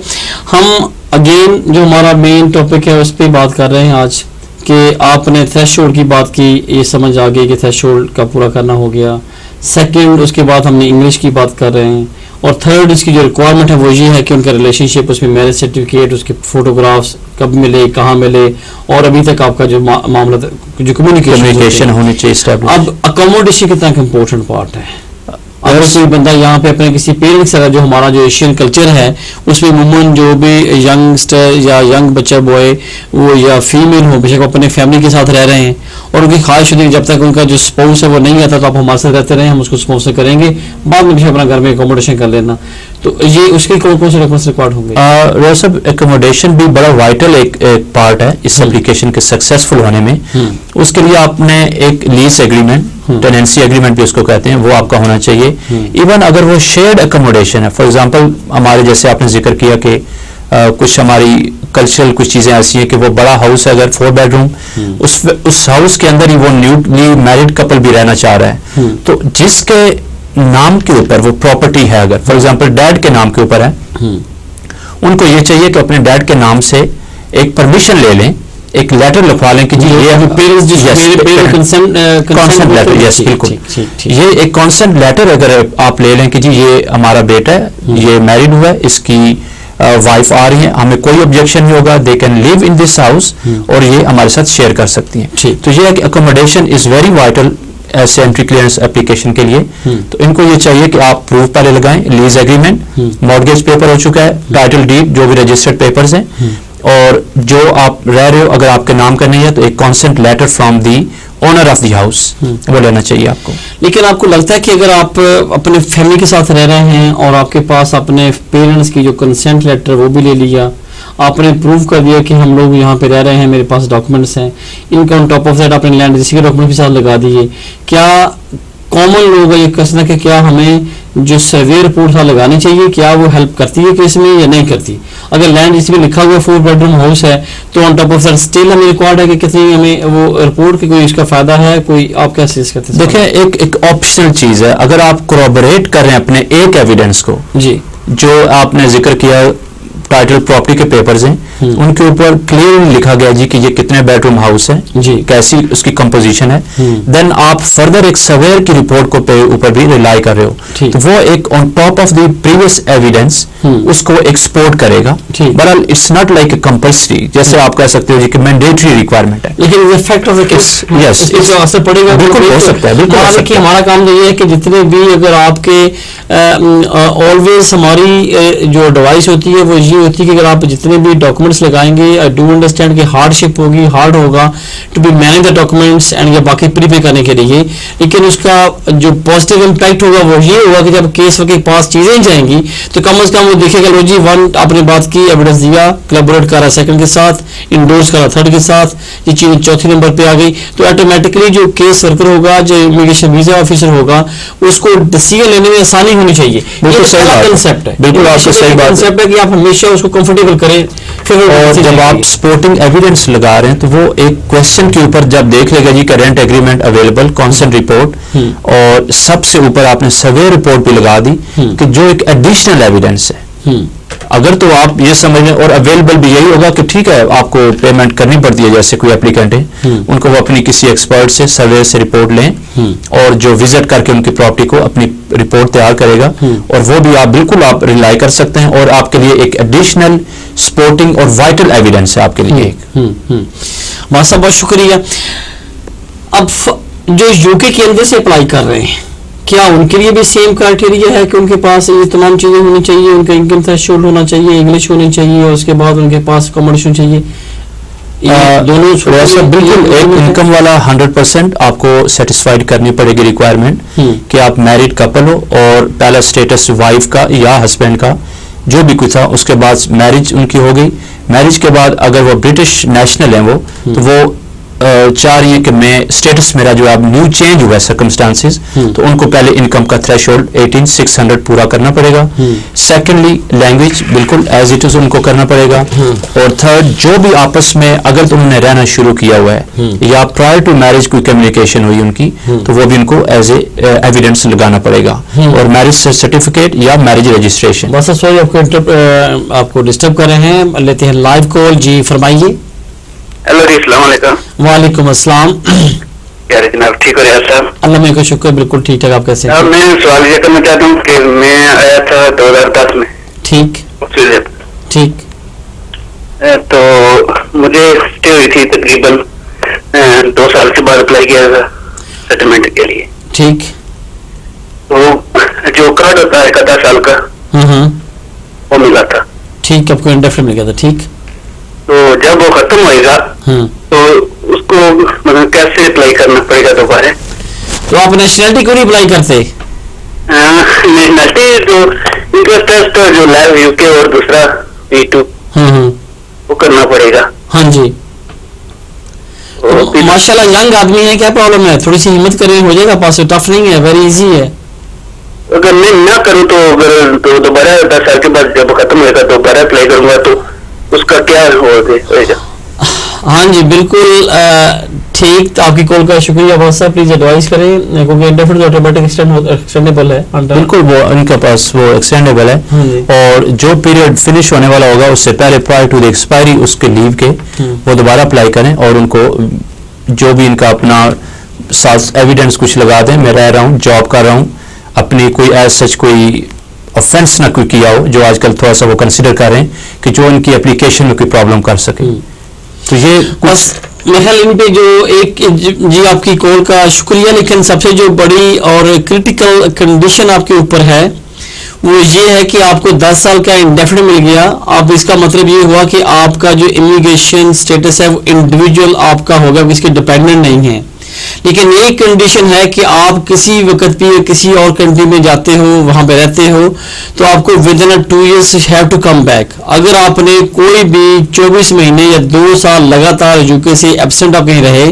हम अगेन जो हमारा मेन टॉपिक है उस पर बात कर रहे हैं आज कि आपने थ्रेशोल्ड की बात की, ये समझ आ गई कि थ्रेशोल्ड का पूरा करना हो गया। सेकंड, उसके बाद हमने इंग्लिश की बात कर रहे हैं। और थर्ड, इसकी जो रिक्वायरमेंट है वो ये है कि उनका रिलेशनशिप, उसमें मैरिज सर्टिफिकेट, उसके फोटोग्राफ्स कब मिले, कहाँ मिले, और अभी तक आपका जो मामला जो कम्युनिकेशन होनी चाहिए। अब अकोमोडेशन कितना इम्पोर्टेंट पार्ट है। अगर कोई बंदा यहाँ पे अपने किसी पेरेंट्स का, जो हमारा जो एशियन कल्चर है उसमें अमूमन जो भी यंगस्टर या यंग बच्चा बॉय वो या फीमेल हो, बेशक अपने फैमिली के साथ रह रहे हैं और उनकी ख्वाहिश होती है जब तक उनका जो स्पाउस है वो नहीं आता तो आप हमारे साथ रहते रहें, हम उसको स्पॉन्सर करेंगे, बाद में अपना घर में अकोमोडेशन कर लेना। तो ये उसके कौन कौन से डॉक्यूमेंट्स रिक्वायर्ड होंगे? सब एकोमोडेशन भी बड़ा वाइटल एक पार्ट है इस एप्लीकेशन के सक्सेसफुल होने में। उसके लिए आपने एक लीज एग्रीमेंट, टेनेंसी एग्रीमेंट भी उसको कहते हैं, वो आपका होना चाहिए। इवन अगर वो शेयर्ड एकोमोडेशन है, फॉर एग्जांपल हमारे जैसे आपने जिक्र किया कि कुछ हमारी कल्चरल कुछ चीजें ऐसी हैं कि वो बड़ा हाउस है, अगर 4 बेडरूम, उस हाउस के अंदर ही वो न्यूली मैरिड कपल भी रहना चाह रहा है, तो जिसके नाम के ऊपर वो प्रॉपर्टी है, अगर फॉर एग्जांपल डैड के नाम के ऊपर है, उनको ये चाहिए कि अपने डैड के नाम से एक परमिशन ले लें, एक लेटर लिखवा लें कि जी ये कॉन्सेंट लेटर, यस बिल्कुल, ये एक कॉन्सेंट लेटर अगर आप ले लें कि जी ये हमारा बेटा है, ये मैरिड हुआ है, इसकी वाइफ आ रही है, हमें कोई ऑब्जेक्शन नहीं होगा, they can live in this house और ये हमारे साथ शेयर कर सकती हैं। तो ये अकोमोडेशन इज वेरी वाइटल ऐसे एंट्री क्लियरेंस एप्लीकेशन के लिए। तो इनको ये चाहिए कि आप प्रूफ पहले लगाएं, लीज एग्रीमेंट, मॉर्गेज पेपर हो चुका है, टाइटल डीड जो भी रजिस्टर्ड पेपर्स हैं, और जो आप रह रहे हो अगर आपके नाम का नहीं है तो एक consent letter from the owner of the house वो लेना चाहिए आपको। लेकिन आपको लगता है कि अगर आप अपने फैमिली के साथ रह रहे हैं और आपके पास अपने पेरेंट्स की जो कंसेंट लेटर वो भी ले लिया, आपने प्रूव कर दिया कि हम लोग यहाँ पे रह रहे हैं, मेरे पास डॉक्यूमेंट्स हैं, इनका ऑन टॉप ऑफ दैट आपने लैंड रजिस्ट्री के डॉक्यूमेंट भी साथ लगा दिए, क्या कॉमन लोग ये क्वेश्चन कि क्या हमें जो सर्वे रिपोर्ट था लगानी चाहिए, क्या वो हेल्प करती है केस में या नहीं करती? अगर लैंड रजिस्ट्री में लिखा हुआ 4 बेडरूम हाउस है तो on top of that still हमें रिक्वायर्ड है कि कितनी हमें वो रिपोर्ट की कोई इसका फायदा है, कोई आप क्या सजेस्ट करते हैं? देखिए एक ऑप्शनल चीज है, अगर आप कोरोबोरेट कर रहे हैं अपने एक एविडेंस को, जी जो आपने जिक्र किया टाइटल प्रॉपर्टी के पेपर्स हैं, उनके ऊपर क्लियर लिखा गया जी कि ये कितने बेडरूम हाउस है, जी कैसी उसकी कंपोजिशन है, देन आप फर्दर एक सर्वेयर की रिपोर्ट को पे ऊपर भी रिलाई कर रहे हो, तो वो एक on top of the previous evidence उसको एक्सपोर्ट करेगा। बहरहाल इट्स नॉट लाइक कंपल्सरी, जैसे आप कह सकते हो जी कि मैंडेटरी रिक्वायरमेंट है, लेकिन fact of the case yes इसका असर पड़ेगा, बिल्कुल हो सकता है, बिल्कुल। हमारा काम ये है कि जितने भी अगर आपके ऑलवेज हमारी जो एडवाइस होती है वो ये होती है कि अगर आप जितने भी डॉक्यूमेंट्स लगाएंगे, आई डू अंडरस्टैंड कि हार्डशिप होगी, हार्ड होगा to be manage the documents and या बाकी प्रीपे करने के लिए, लेकिन उसका जो पॉजिटिव इम्पैक्ट होगा वो ये होगा कि जब केस के पास चीजें जाएंगी तो कम से कम वो देखेगा लो जी 1 आपने बात की, एविडेंस दिया, कोलैबोरेट करा सेकंड के साथ, इंडोर्स करा थर्ड के साथ, ये चीज चौथे नंबर पे आ गई, तो ऑटोमेटिकली जो केस वर्कर होगा, जो इमिग्रेशन वीजा ऑफिसर होगा, उसको डिसीजन लेने में आसानी होनी चाहिए। बिल्कुल सही कंसेप्ट है, बिल्कुल आपको सही बात कंसेप्ट है कि आप हमेशा उसको कंफर्टेबल करें। और जब आप सपोर्टिंग एविडेंस लगा रहे हैं तो वो एक क्वेश्चन के ऊपर जब देख लेगा जी current agreement available, consent report, और सबसे ऊपर आपने सर्वे रिपोर्ट भी लगा दी कि जो एक एडिशनल एविडेंस है अगर तो आप ये समझ लें, और अवेलेबल भी यही होगा कि ठीक है आपको पेमेंट करनी पड़ती है, जैसे कोई एप्लीकेंट है उनको वो अपनी किसी एक्सपर्ट से सर्वे से रिपोर्ट लें और जो विजिट करके उनकी प्रॉपर्टी को अपनी रिपोर्ट तैयार करेगा, और वो भी आप बिल्कुल आप रिलाई कर सकते हैं, और आपके लिए एक एडिशनल सपोर्टिंग और वाइटल एविडेंस है आपके लिए। बहुत शुक्रिया। अब जो यूके के अंदर से अप्लाई कर रहे हैं, क्या उनके लिए भी सेम क्राइटेरिया है कि उनके पास ये तमाम चीज़ें होनी चाहिए, उनका इनकम थ्रेशोल्ड होना चाहिए, इंग्लिश होनी चाहिए, और उसके बाद उनके पास अकोमोडेशन चाहिए? दोनों वैसे बिल्कुल एक इनकम वाला 100% आपको सेटिस्फाइड करनी पड़ेगी रिक्वायरमेंट कि आप मैरिड कपल हो और पहला स्टेटस वाइफ का या हस्बैंड का जो भी कुछ था, उसके बाद मैरिज उनकी हो गई। मैरिज के बाद अगर वो ब्रिटिश नेशनल हैं वो, तो वो चाह रही है कि मैं स्टेटस मेरा जो अब न्यू चेंज हुआ है सर्कमस्टांसेस, तो उनको पहले इनकम का थ्रेशोल्ड 18,600 पूरा करना पड़ेगा। सेकेंडली लैंग्वेज बिल्कुल एज इट इज उनको करना पड़ेगा। और थर्ड, जो भी आपस में अगर तो उन्होंने रहना शुरू किया हुआ है या प्रायर टू मैरिज कोई कम्युनिकेशन हुई उनकी, तो वो भी उनको एज ए एविडेंस लगाना पड़ेगा। और मैरिज सर्टिफिकेट या मैरिज रजिस्ट्रेशन। बस सॉरी आपको डिस्टर्ब कर रहे हैं, लेते हैं लाइव कॉल। जी फरमाइए। हेलो जी, अस्सलाम वालेकुम। वालेकुम अस्सलाम। क्या जनाब, ठीक हो रहा है साहब? अल्लाह में का शुक्र, बिल्कुल ठीक ठाक। आप कैसे हैं? मैं सवाल ये करना चाहता हूँ कि मैं आया था 2010 में। ठीक ठीक। तो मुझे स्टे हुई थी तकरीबन 2 साल के बाद अप्लाई किया था सेटलमेंट के लिए। ठीक। तो जो कार्ड होता है 10 साल का, वो मिला था। ठीक, आपको इंडेफिनिट मिल गया था। ठीक। तो जब वो खत्म होएगा तो उसको मतलब कैसे अप्लाई करना पड़ेगा दोबारा? तो आप नेशनलिटी क्यों नहीं अप्लाई करते? नेशनलिटी जो इंटरेस्ट टेस्ट जो लाइव यूके और दूसरा V2 वो करना पड़ेगा। हाँ जी। तो माशाल्लाह यंग आदमी है, क्या प्रॉब्लम है? थोड़ी सी हिम्मत करें, हो जाएगा पास। टफ नहीं है, वेरी इजी है। अगर मैं ना करूँ तो अगर तो दोबारा 10 साल के बाद जब खत्म होगा दोबारा अप्लाई करूंगा तो उसका क्या होगा? हाँ जी बिल्कुल ठीक। तो आपकी कॉल का शुक्रिया बहुत साहब। प्लीज एडवाइस करें, क्योंकि इंडेफिनिट ऑटोमेटिक एक्सटेंडेबल है। बिल्कुल वो उनके पास वो एक्सटेंडेबल है। और जो पीरियड फिनिश होने वाला होगा उससे पहले प्रायर टू द एक्सपायरी उसके लीव के वो दोबारा अप्लाई करें, और उनको जो भी इनका अपना साथ एविडेंस कुछ लगा दें, मैं रह रहा हूँ, जॉब कर रहा हूँ, अपनी कोई एज सच कोई ऑफेंस ना कोई किया हो, जो आजकल थोड़ा सा वो कंसिडर कर रहे हैं कि जो इनकी एप्लीकेशन में कोई प्रॉब्लम कर सके। तो ये बस मेहल इन पे जो एक जी आपकी कॉल का शुक्रिया, लेकिन सबसे जो बड़ी और क्रिटिकल कंडीशन आपके ऊपर है वो ये है कि आपको 10 साल का इंडेफिनिट मिल गया। अब इसका मतलब ये हुआ कि आपका जो इमिग्रेशन स्टेटस है वो इंडिविजुअल आपका होगा, इसके डिपेंडेंट नहीं है। लेकिन एक कंडीशन है कि आप किसी वक्त भी किसी और कंट्री में जाते हो, वहां पे रहते हो, तो आपको within 2 years have to come back. अगर आपने कोई भी 24 महीने या 2 साल लगातार यूके से एब्सेंट आप कहीं रहे,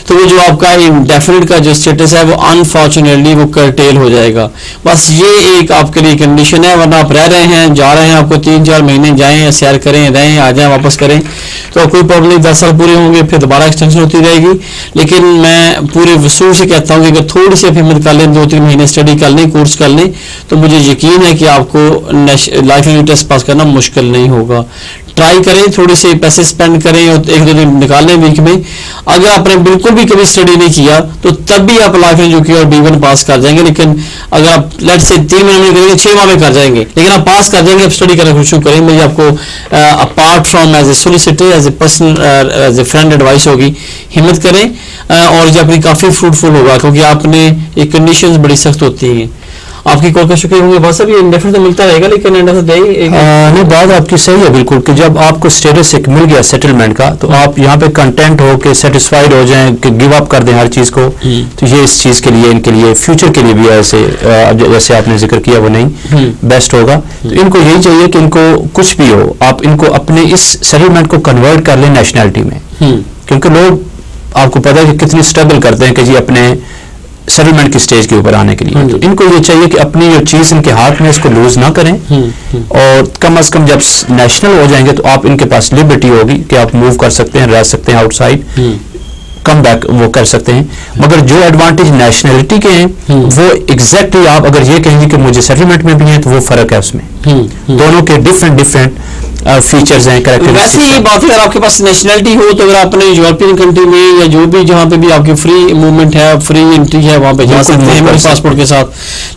तो वो जो आपका इंडेफिनिट का जो स्टेटस है वो अनफॉर्चुनेटली वो कर्टेल हो जाएगा। बस ये एक आपके लिए कंडीशन है, वरना आप रह रहे हैं, जा रहे हैं, आपको 3-4 महीने जाएं, सैर करें, रहें, आ जाएं, वापस करें, तो कोई प्रॉब्लम नहीं। 10 साल पूरे होंगे, फिर दोबारा एक्सटेंशन होती रहेगी। लेकिन मैं पूरे वसूल से कहता हूँ कि अगर थोड़ी सी हिम्मत कर लें, 2-3 महीने स्टडी कर लें, कोर्स कर लें, तो मुझे यकीन है कि आपको लाइफ में टेस्ट पास करना मुश्किल नहीं होगा। ट्राई करें, थोड़े से पैसे स्पेंड करें और 1-2 दिन निकालें वीक में। अगर आपने बिल्कुल भी कभी स्टडी नहीं किया तो तब भी आप लाइफ में जो कि और B1 पास कर जाएंगे। लेकिन अगर आप लेट से 3 महीने में करेंगे, 6 माह में कर जाएंगे, लेकिन आप पास कर जाएंगे। आप स्टडी करना शुरू करें। मुझे आपको apart from as a solicitor, as a person, as a friend advice होगी, हिम्मत करें और ये अपनी काफ़ी फ्रूटफुल होगा, क्योंकि आपने ये कंडीशंस बड़ी सख्त होती हैं। आपकी कॉल का शुक्रिया होंगे बहुत साहब। ये इंडेफिनिट तो मिलता रहेगा, लेकिन एंड ऑफ द डे नहीं, बात आपकी सही है बिल्कुल कि जब आपको स्टेटस एक मिल गया सेटलमेंट का, तो आप यहाँ पे कंटेंट हो के सेटिस्फाइड हो जाएं कि गिव अप कर दें हर चीज़ को। तो ये इस चीज़ के लिए, इनके लिए, फ्यूचर के लिए भी ऐसे जैसे आपने जिक्र किया वो नहीं बेस्ट होगा। तो इनको यही चाहिए कि इनको कुछ भी हो, आप इनको अपने इस सेटलमेंट को कन्वर्ट कर लें नेशनलिटी में, क्योंकि लोग आपको पता है कि कितनी स्ट्रगल करते हैं कि जी अपने सेटलमेंट की स्टेज के ऊपर आने के लिए। तो इनको ये चाहिए कि अपनी जो चीज़ इनके हाथ में इसको लूज ना करें, और कम से कम जब नेशनल हो जाएंगे तो आप इनके पास लिबर्टी होगी कि आप मूव कर सकते हैं, रह सकते हैं आउटसाइड, कम बैक वो कर सकते हैं। मगर जो एडवांटेज नेशनलिटी के हैं वो एग्जैक्टली आप अगर ये कहेंगे कि मुझे सेटलमेंट में भी है तो वो फर्क है उसमें। दोनों के डिफरेंट फीचर्स हैं, कैरेक्टरिस्टिक्स। वैसे ये बात है, अगर आपके पास नेशनलिटी हो तो अगर अपने यूरोपियन कंट्री में या जो भी जहाँ पे भी आपकी फ्री मूवमेंट है, फ्री एंट्री है, वहाँ पे जा सकते हैं पासपोर्ट के साथ।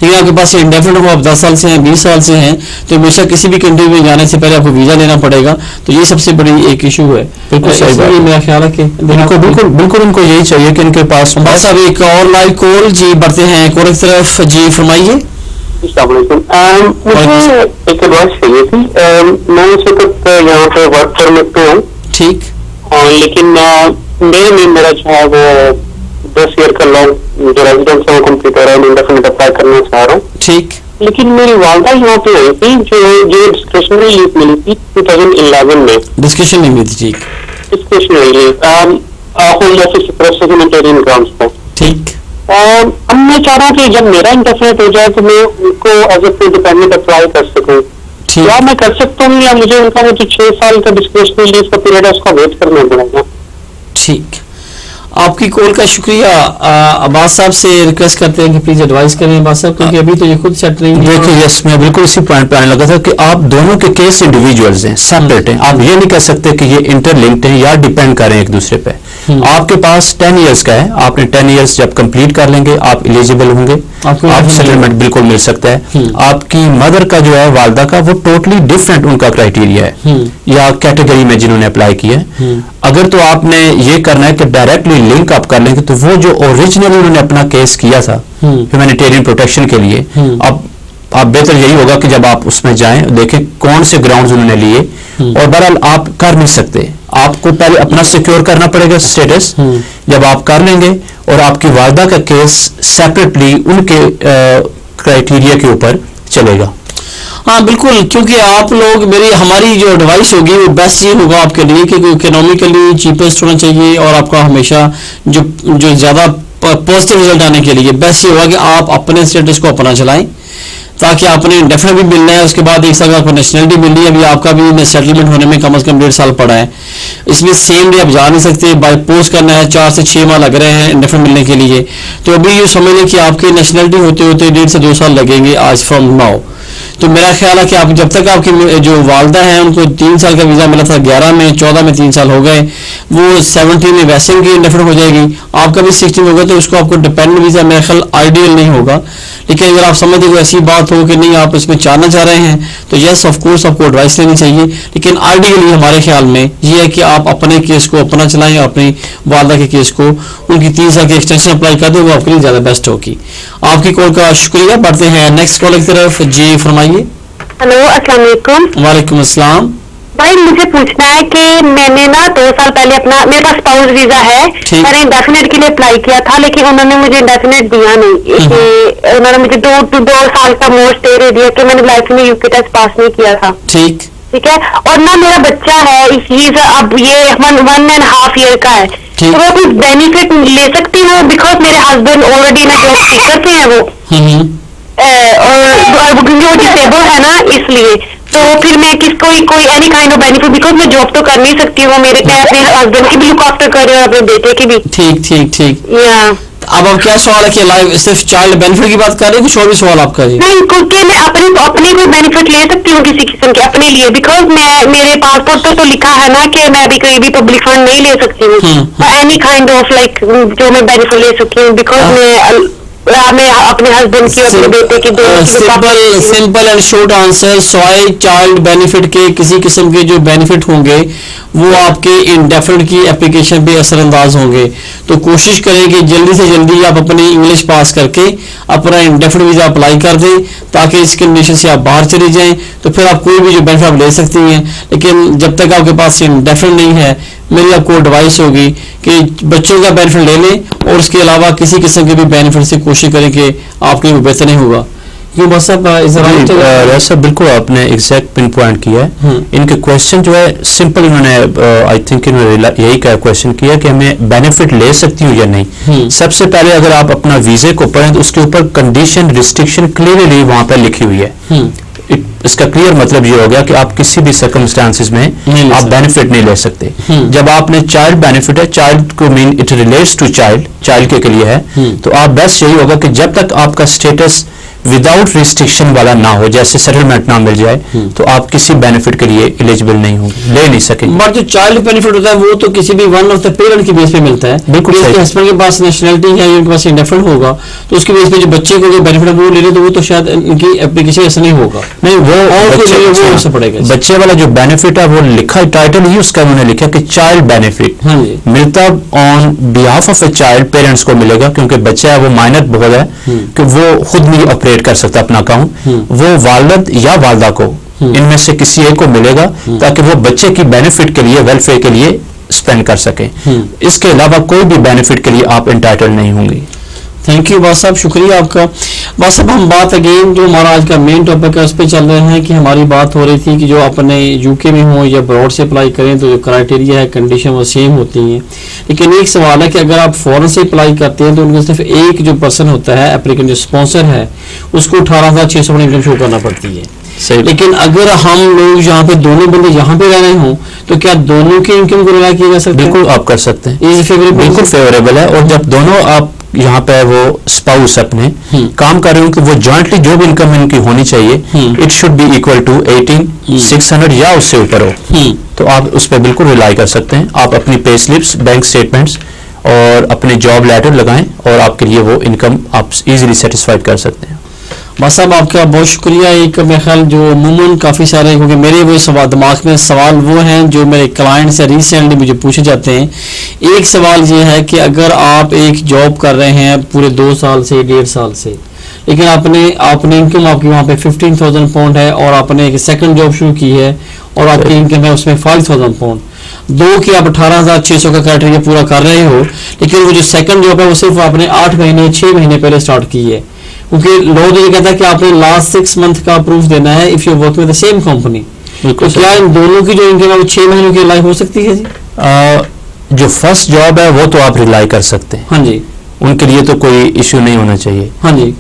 लेकिन आपके पास इंडेफिनिट हो, आप 10 साल से हैं, 20 साल से हैं, तो हमेशा किसी भी कंट्री में जाने से पहले आपको वीजा लेना पड़ेगा। तो ये सबसे बड़ी एक इशू है। बिल्कुल सही बात, मेरा ख्याल है कि बिल्कुल उनको यही चाहिए कि इनके पास। बस अब एक और लाइव कॉल जी बढ़ते हैं कॉल की तरफ। जी फरमाइए। मुझे एक एडवाइस चाहिए थी। मैं इस वक्त यहाँ पे वर्क परमिट पे हूँ, ठीक, लेकिन मेरा जो है वो 10 ईयर का लॉन्ग जो रेजिडेंस है वो कम्प्लीट हो रहा है, इंडेफिनिट अप्लाई करना चाह रहा हूँ। ठीक, लेकिन मेरी वालदा यहाँ पे आई थी जो डिस्क्रिशनरी लीव मिली थी 2011 में। डिस्कशन नहीं मिली थी, ठीक, discretionary leave home office process humanitarian grounds पर। ठीक, अब मैं चाह रहा हूँ कि जब मेरा इंडेफिनिट हो जाए तो मैं उनको एज ए डिपेंडेंट अप्लाई कर सकूँ। क्या मैं कर सकता हूँ या मुझे उनका जो 6 साल का डिस्क्रिशनरी लीव का पीरियड है उसका वेट करना पड़ेगा? ठीक, आपकी कॉल का शुक्रिया। अब्बास साहब से रिक्वेस्ट करते हैं कि प्लीज एडवाइस करें अब्बास साहब, क्योंकि अभी तो ये खुद सेट नहीं है। देखिए यस, मैं बिल्कुल इसी पॉइंट पे आने लगा था कि आप दोनों के केस इंडिविजुअल्स हैं, सेपरेट हैं। आप ये नहीं कह सकते कि ये इंटरलिंक्ड हैं या डिपेंड कर रहे हैं एक दूसरे पे। आपके पास 10 इयर्स का है, आपने 10 इयर्स जब कंप्लीट कर लेंगे आप एलिजिबल होंगे, आपको सेटलमेंट बिल्कुल मिल सकता है। आपकी मदर का जो है, वालदा का, वो टोटली डिफरेंट उनका क्राइटेरिया है या कैटेगरी में जिन्होंने अप्लाई किया है। अगर तो आपने ये करना है कि डायरेक्टली लिंक अप कर लेंगे तो वो जो ओरिजिनली उन्होंने अपना केस किया था ह्यूमैनिटेरियन प्रोटेक्शन के लिए, अब आप बेहतर यही होगा कि जब आप उसमें जाएं देखें कौन से ग्राउंड्स उन्होंने लिए। और बहरहाल आप कर नहीं सकते, आपको पहले अपना सिक्योर करना पड़ेगा स्टेटस। जब आप कर लेंगे और आपकी वालदा का केस सेपरेटली उनके क्राइटेरिया के ऊपर चलेगा। हाँ बिल्कुल, क्योंकि आप लोग हमारी जो एडवाइस होगी वो बेस्ट ये होगा आपके लिए कि इकोनॉमिकली चीपेस्ट होना चाहिए और आपका हमेशा जो ज़्यादा पॉजिटिव रिजल्ट आने के लिए बेस्ट ये होगा कि आप अपने स्टेटस को अपना चलाएं, ताकि आपने इंडेफिनिट भी मिलना है, उसके बाद एक साल आपको नेशनलिटी मिलनी है। अभी आपका भी सेटलमेंट होने में कम से कम 1.5 साल पड़ा है। इसमें सेम डे आप जा नहीं सकते, बाय पोस्ट करना है, 4 से 6 माह लग रहे हैं इंडेफिनिट मिलने के लिए। तो अभी ये समझ लें कि आपकी नेशनलिटी होते होते 1.5 से 2 साल लगेंगे आज फ्रॉम नाउ। तो मेरा ख्याल है कि आप जब तक आपकी जो वालदा हैं उनको 3 साल का वीज़ा मिला था 11 में, 14 में 3 साल हो गए, वो 17 में वैसे उनकी इंडेफिनिट हो जाएगी, आपका भी 16 होगा, तो उसको आपको डिपेंडेंट वीज़ा मेरा ख्याल आइडियल नहीं होगा। लेकिन अगर आप समझते हो ऐसी बात हो कि नहीं आप इसमें चाहना चाह रहे हैं तो यस ऑफ कोर्स आपको एडवाइस लेनी चाहिए। लेकिन आइडियली हमारे ख्याल में ये है कि आप अपने केस को अपना चलाएं, अपनी वालदा के केस को उनकी 3 साल की एक्सटेंशन अप्लाई कर दें, वो आपके लिए ज़्यादा बेस्ट होगी। आपकी कॉल का शुक्रिया। बढ़ते हैं नेक्स्ट कॉल की तरफ। जी फरमाइए। हेलो अस्सलाम वालेकुम। वालेकुम अस्सलाम। भाई मुझे पूछना है कि मैंने ना 2 साल पहले मेरे पास स्पाउस वीजा है, मैंने इंडेफिनिट के लिए अप्लाई किया था, लेकिन उन्होंने मुझे इंडेफिनिट दिया नहीं। उन्होंने मुझे 2 साल का मोर स्टे दे दिया कि मैंने लाइफ में यूके टेस्ट पास नहीं किया था। ठीक है, और ना मेरा बच्चा है अब ये 1.5 ईयर का है, तो मैं कुछ बेनिफिट ले सकती हूँ? बिकॉज मेरे हस्बैंड ऑलरेडी ना जॉब सीकर थे वो, और क्योंकि वो डिसेबल है ना, इसलिए तो फिर मैं कोई any kind of benefit, because मैं जॉब तो कर नहीं सकती हूँ, मेरे अपने हस्बैंड की भी लुक आफ्टर कर रहे हैं, अपने बेटे की भी। ठीक ठीक ठीक। अब क्या सवाल है कि लाइफ सिर्फ चाइल्ड बेनिफिट की बात कर रहे हैं, कुछ और भी सवाल आपका? जी नहीं, क्योंकि मैं अपने को बेनिफिट ले सकती हूँ किसी किस्म के अपने लिए, बिकॉज मेरे पासपोर्ट तो लिखा है ना कि मैं अभी कोई भी पब्लिक फंड नहीं ले सकती हूँ, एनी काइंड ऑफ लाइक जो मैं बेनिफिट ले सकती हूँ, बिकॉज मैं अपने हस्बैंड की अपने बेटे की simple and short answer, soy child benefit के किसी किस्म के जो बेनिफिट होंगे वो आपके इंडेफिनिट की एप्लीकेशन पे असरअंदाज होंगे। तो कोशिश करें कि जल्दी से जल्दी आप अपनी इंग्लिश पास करके अपना इंडेफिनिट वीज़ा अप्लाई कर दें, ताकि इस कंडीशन से आप बाहर चले जाएं, तो फिर आप कोई भी जो बेनिफिट आप ले सकती हैं। लेकिन जब तक आपके पास इंडेफिनिट नहीं है, मेरी आपको एडवाइस होगी कि बच्चों का बेनिफिट ले लें और उसके अलावा किसी किस्म के भी बेनिफिट से कोशिश करें कि आपके लिए बेहतर नहीं होगा। क्यों बस सब बिल्कुल आपने एग्जैक्ट पिन पॉइंट किया है। इनके क्वेश्चन जो है सिंपल, इन्होंने आई थिंक इन्होंने यही क्वेश्चन किया कि मैं बेनिफिट ले सकती हूँ या नहीं। सबसे पहले अगर आप अपना वीजे को पढ़ें तो उसके ऊपर कंडीशन रिस्ट्रिक्शन क्लियरली वहां पर लिखी हुई है। इसका क्लियर मतलब ये हो गया कि आप किसी भी सर्कमस्टांसिस में आप बेनिफिट नहीं ले सकते। जब आपने चाइल्ड बेनिफिट है, चाइल्ड को mean it relates to child के लिए है, तो आप बेस्ट यही होगा कि जब तक आपका स्टेटस विदाउट रिस्ट्रिक्शन वाला ना हो, जैसे सेटलमेंट ना मिल जाए, तो आप किसी बेनिफिट के लिए एलिजिबल नहीं होंगे, ले नहीं सकेंगे। बट जो चाइल्ड बेनिफिट होता है वो तो किसी भी वन ऑफ द पेरेंट की बेस पे मिलता है। बिल्कुल सही। हस्बैंड के पास नेशनलिटी है, उनके पास इंडेफिनेट होगा, तो उसके बेस पे जो बच्चे को बेनिफिट वो ले ले, तो वो तो शायद इनकी एप्लीकेशन ऐसा नहीं होगा। नहीं, वो पड़ेगा। बच्चे वाला जो बेनिफिट है वो लिखा, टाइटल ही उसका उन्होंने लिखा कि चाइल्ड बेनिफिट मिलता on behalf of a child, parents को मिलेगा, क्योंकि बच्चा है वो माइनर बहुत है कि वो खुद नहीं ऑपरेट कर सकता अपना अकाउंट, वो वालिद या वालदा को इनमें से किसी एक को मिलेगा, ताकि वो बच्चे की बेनिफिट के लिए, वेलफेयर के लिए स्पेंड कर सके। इसके अलावा कोई भी बेनिफिट के लिए आप एंटाइटल नहीं होंगे। थैंक यू बात साहब, शुक्रिया आपका। बात साहब, हम बात अगेन जो हमारा आज का मेन टॉपिक है उस पर चल रहे हैं कि हमारी बात हो रही थी कि जो अपने यूके में हो या अब्रॉड से अप्लाई करें तो जो क्राइटेरिया है, कंडीशन वो सेम होती हैं, लेकिन एक सवाल है कि अगर आप फॉरेन से अप्लाई करते हैं तो उनका सिर्फ एक जो पर्सन होता है एप्लीकेंट, जो स्पॉन्सर है, उसको 18,600 इनकम शो करना पड़ती है। लेकिन अगर हम लोग यहाँ पे दोनों बंदे यहाँ पे रह रहे हों तो क्या दोनों की इनकम को रिलाई किया जा सकता है? बिल्कुल आप कर सकते हैं, बिल्कुल फेवरेबल है। और जब दोनों आप यहाँ पे वो स्पाउस अपने काम कर रहे हो कि वो जॉइंटली जो भी इनकम इनकी होनी चाहिए, it should be equal to 18,600 या उससे ऊपर हो, तो आप उस पर बिल्कुल रिलाई कर सकते हैं। आप अपनी पे स्लिप्स, बैंक स्टेटमेंट्स और अपने जॉब लेटर लगाएं और आपके लिए वो इनकम आप इजीली सेटिस्फाइड कर सकते हैं। बस साहब, आपका बहुत शुक्रिया। एक मेरे ख्याल जो अमूमन काफ़ी सारे, क्योंकि मेरे वो सवाल दिमाग में सवाल वो हैं जो मेरे क्लाइंट से रिसेंटली मुझे पूछे जाते हैं। एक सवाल ये है कि अगर आप एक जॉब कर रहे हैं पूरे 2 साल से, 1.5 साल से, लेकिन आपने इनकम आपकी वहाँ पे 15,000 पाउंड है और आपने एक सेकंड जॉब शुरू की है और आपकी इनकम है उसमें 5,000 पाउंड, दो कि आप 18,600 का क्राइटेरिया पूरा कर रहे हो, लेकिन वो जो सेकंड जॉब है वो सिर्फ आपने 8 महीने 6 महीने पहले स्टार्ट की है, क्योंकि लॉ तो ये कहता है कि आपने लास्ट 6 मंथ का प्रूफ देना है if you work with the same company. तो क्या इन दोनों की जो इनकम है वो 6 महीनों की लाइफ हो सकती है जी? जो फर्स्ट जॉब है वो तो आप रिलाई कर सकते हैं, हाँ जी, उनके लिए तो कोई इश्यू नहीं होना चाहिए। हाँ जी,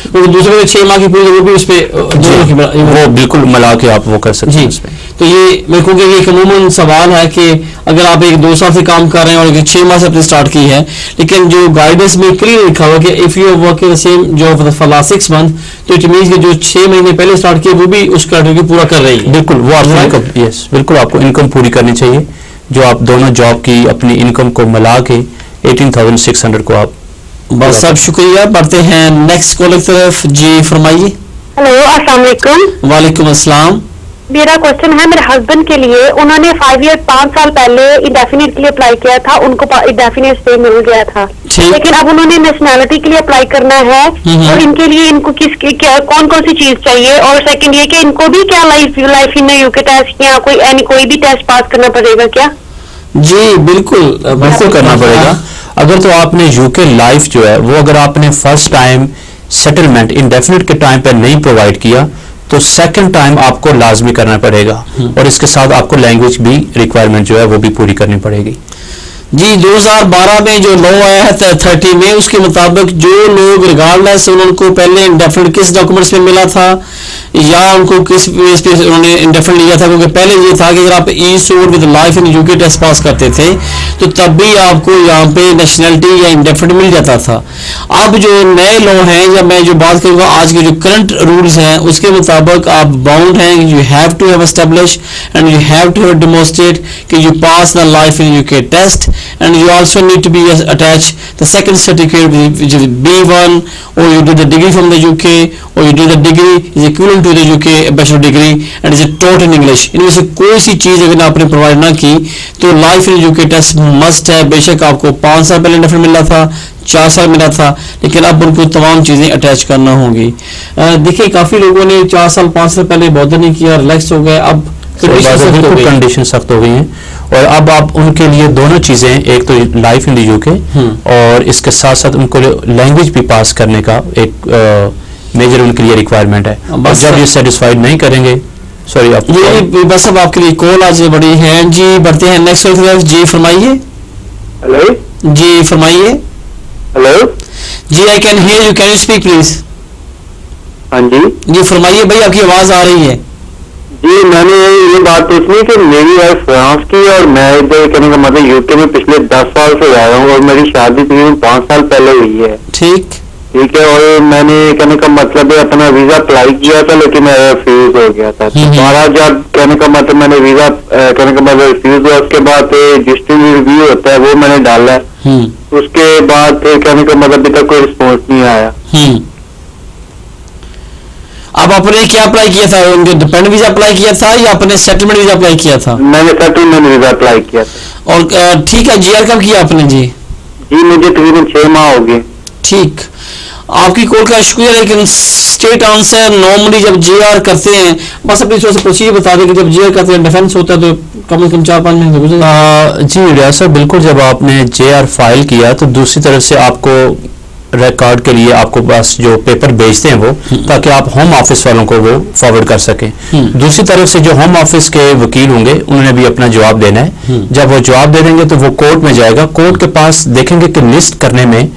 वो दूसरे में 6 माह की पूरी, वो भी उस पर वो बिल्कुल मिला के आप वो कर सकते हैं। तो ये मैं कहूँगा कि एक अमूमन सवाल है कि अगर आप 1-2 साल से काम कर रहे हैं और 6 माह से अपनी स्टार्ट की है, लेकिन जो गाइडेंस में क्लियर लिखा हुआ कि if you work in the same job for last 6 month, तो इट मींस कि जो 6 महीने पहले स्टार्ट किए वो भी उस क्राइटेरिया पूरा कर रही है। बिल्कुल, वो आपको इनकम, यस बिल्कुल आपको इनकम पूरी करनी चाहिए, जो आप दोनों जॉब की अपनी इनकम को मिला के 18,600 को आप। बस साहब शुक्रिया। बढ़ते हैं नेक्स्ट कॉल की तरफ। जी फरमाइए। हेलो, अस्सलाम वालेकुम। वालेकुम अस्सलाम। मेरा क्वेश्चन है मेरे हस्बैंड के लिए। उन्होंने 5 साल पहले इंडेफिनिट के लिए अप्लाई किया था, उनको इंडेफिनिट स्टे मिल गया था, लेकिन अब उन्होंने नेशनैलिटी के लिए अप्लाई करना है, और इनके लिए इनको कौन कौन सी चीज चाहिए, और सेकंड ये कि इनको भी क्या लाइफ इन यूके टेस्ट या कोई भी टेस्ट पास करना पड़ेगा क्या? जी बिल्कुल करना पड़ेगा। अगर तो आपने यूके लाइफ जो है वो अगर आपने फर्स्ट टाइम सेटलमेंट इंडेफिनिट के टाइम पर नहीं प्रोवाइड किया तो सेकंड टाइम आपको लाजमी करना पड़ेगा, और इसके साथ आपको लैंग्वेज भी रिक्वायरमेंट जो है वो भी पूरी करनी पड़ेगी। जी 2012 में जो लॉ आया है 30 में, उसके मुताबिक जो लोग रिगार्डलेस उनको पहले इंडेफिनिट किस डॉक्यूमेंट्स में मिला था या उनको किस बेस पे उन्होंने इंडेफिनिट लिया था, क्योंकि पहले ये था कि अगर आप ई-सोर्ट with life in UK test pass करते थे तो तब भी आपको यहाँ पे नेशनलिटी या इंडेफिनिट मिल जाता था। अब जो नए लॉ हैं, या मैं जो बात करूँगा आज के जो करंट रूल्स हैं, उसके मुताबिक आप बाउंड हैं, you have to have establish and you have to have demonstrate कि you pass the life in UK test, and you also need to be attached the second certificate which is B1, or you do the degree from the UK, or you do the degree is equivalent to the UK bachelor degree and is taught in English। इनमें से कोई सी चीज़ अगर आपने provide ना की तो life in UK test must है। बेशक आपको 5 साल पहले इंडेफिनिट मिला था, 4 साल मिला था, लेकिन अब उनको तमाम चीज़ें अटैच करना होंगी। देखिए काफ़ी लोगों ने 4 साल 5 साल पहले बॉदर नहीं किया, रिलैक्स हो गए, अब कंडीशन सख्त हो गई हैं, और अब आप उनके लिए दोनों चीजें, एक तो लाइफ इन द यूके और इसके साथ साथ उनको लैंग्वेज भी पास करने का एक मेजर उनके लिए रिक्वायरमेंट है। और जब ये सेटिस्फाइड नहीं करेंगे, सॉरी आप ये बस अब आपके लिए कॉल आज बड़ी है जी। बढ़ते हैं नेक्स्ट तरफ। जी फरमाइए। हेलो जी फरमाइए। हेलो जी I can hear you, can you speak please? हाँ जी जी फरमाइए भाई, आपकी आवाज आ रही है। जी मैंने ये बात पूछनी कि मेरी वाइफ फ्रांस की और मैं इधर कहने का मतलब यूके में पिछले 10 साल से रह रहा हूँ और मेरी शादी तकरीबन 5 साल पहले हुई है। ठीक है और मैंने कहने का मतलब है अपना वीजा अप्लाई किया था लेकिन मेरा रिफ्यूज हो गया था। दोबारा जब कहने का मतलब मैंने वीजा कहने का मतलब रिफ्यूज हुआ उसके बाद डिस्ट्रिक्ट रिव्यू होता है वो मैंने डाला है। उसके बाद कहने का मतलब अभी तक कोई रिस्पॉन्स नहीं आया। अब आपने क्या अप्लाई किया था? डिपेंडेंट वीजा अप्लाई किया था या आपने सेटलमेंट वीजा अप्लाई किया था? मैंने सेटलमेंट वीजा अप्लाई किया था। और ठीक है, जीआर कब किया आपने जी? जी मुझे तकरीबन 6 माह हो गए। ठीक, आपकी कॉल का शुक्रिया। लेकिन स्टेट आंसर नॉर्मली जब जीआर करते हैं, बस अपनी थोड़ा सा प्रोसीजर बता दें कि जब जीआर करते हैं डिफेंस होता है तो कम से कम 4-5 महीने गुजरे। जी रियासत बिल्कुल, जब आपने जेआर फाइल किया तो दूसरी तरफ से आपको रिकॉर्ड के लिए आपको पास जो पेपर भेजते हैं वो, ताकि आप होम ऑफिस वालों को वो फॉरवर्ड कर सकें। दूसरी तरफ से जो होम ऑफिस के वकील होंगे उन्होंने भी अपना जवाब देना है। जब वो जवाब दे देंगे तो वो कोर्ट में जाएगा। कोर्ट के पास देखेंगे कि लिस्ट करने में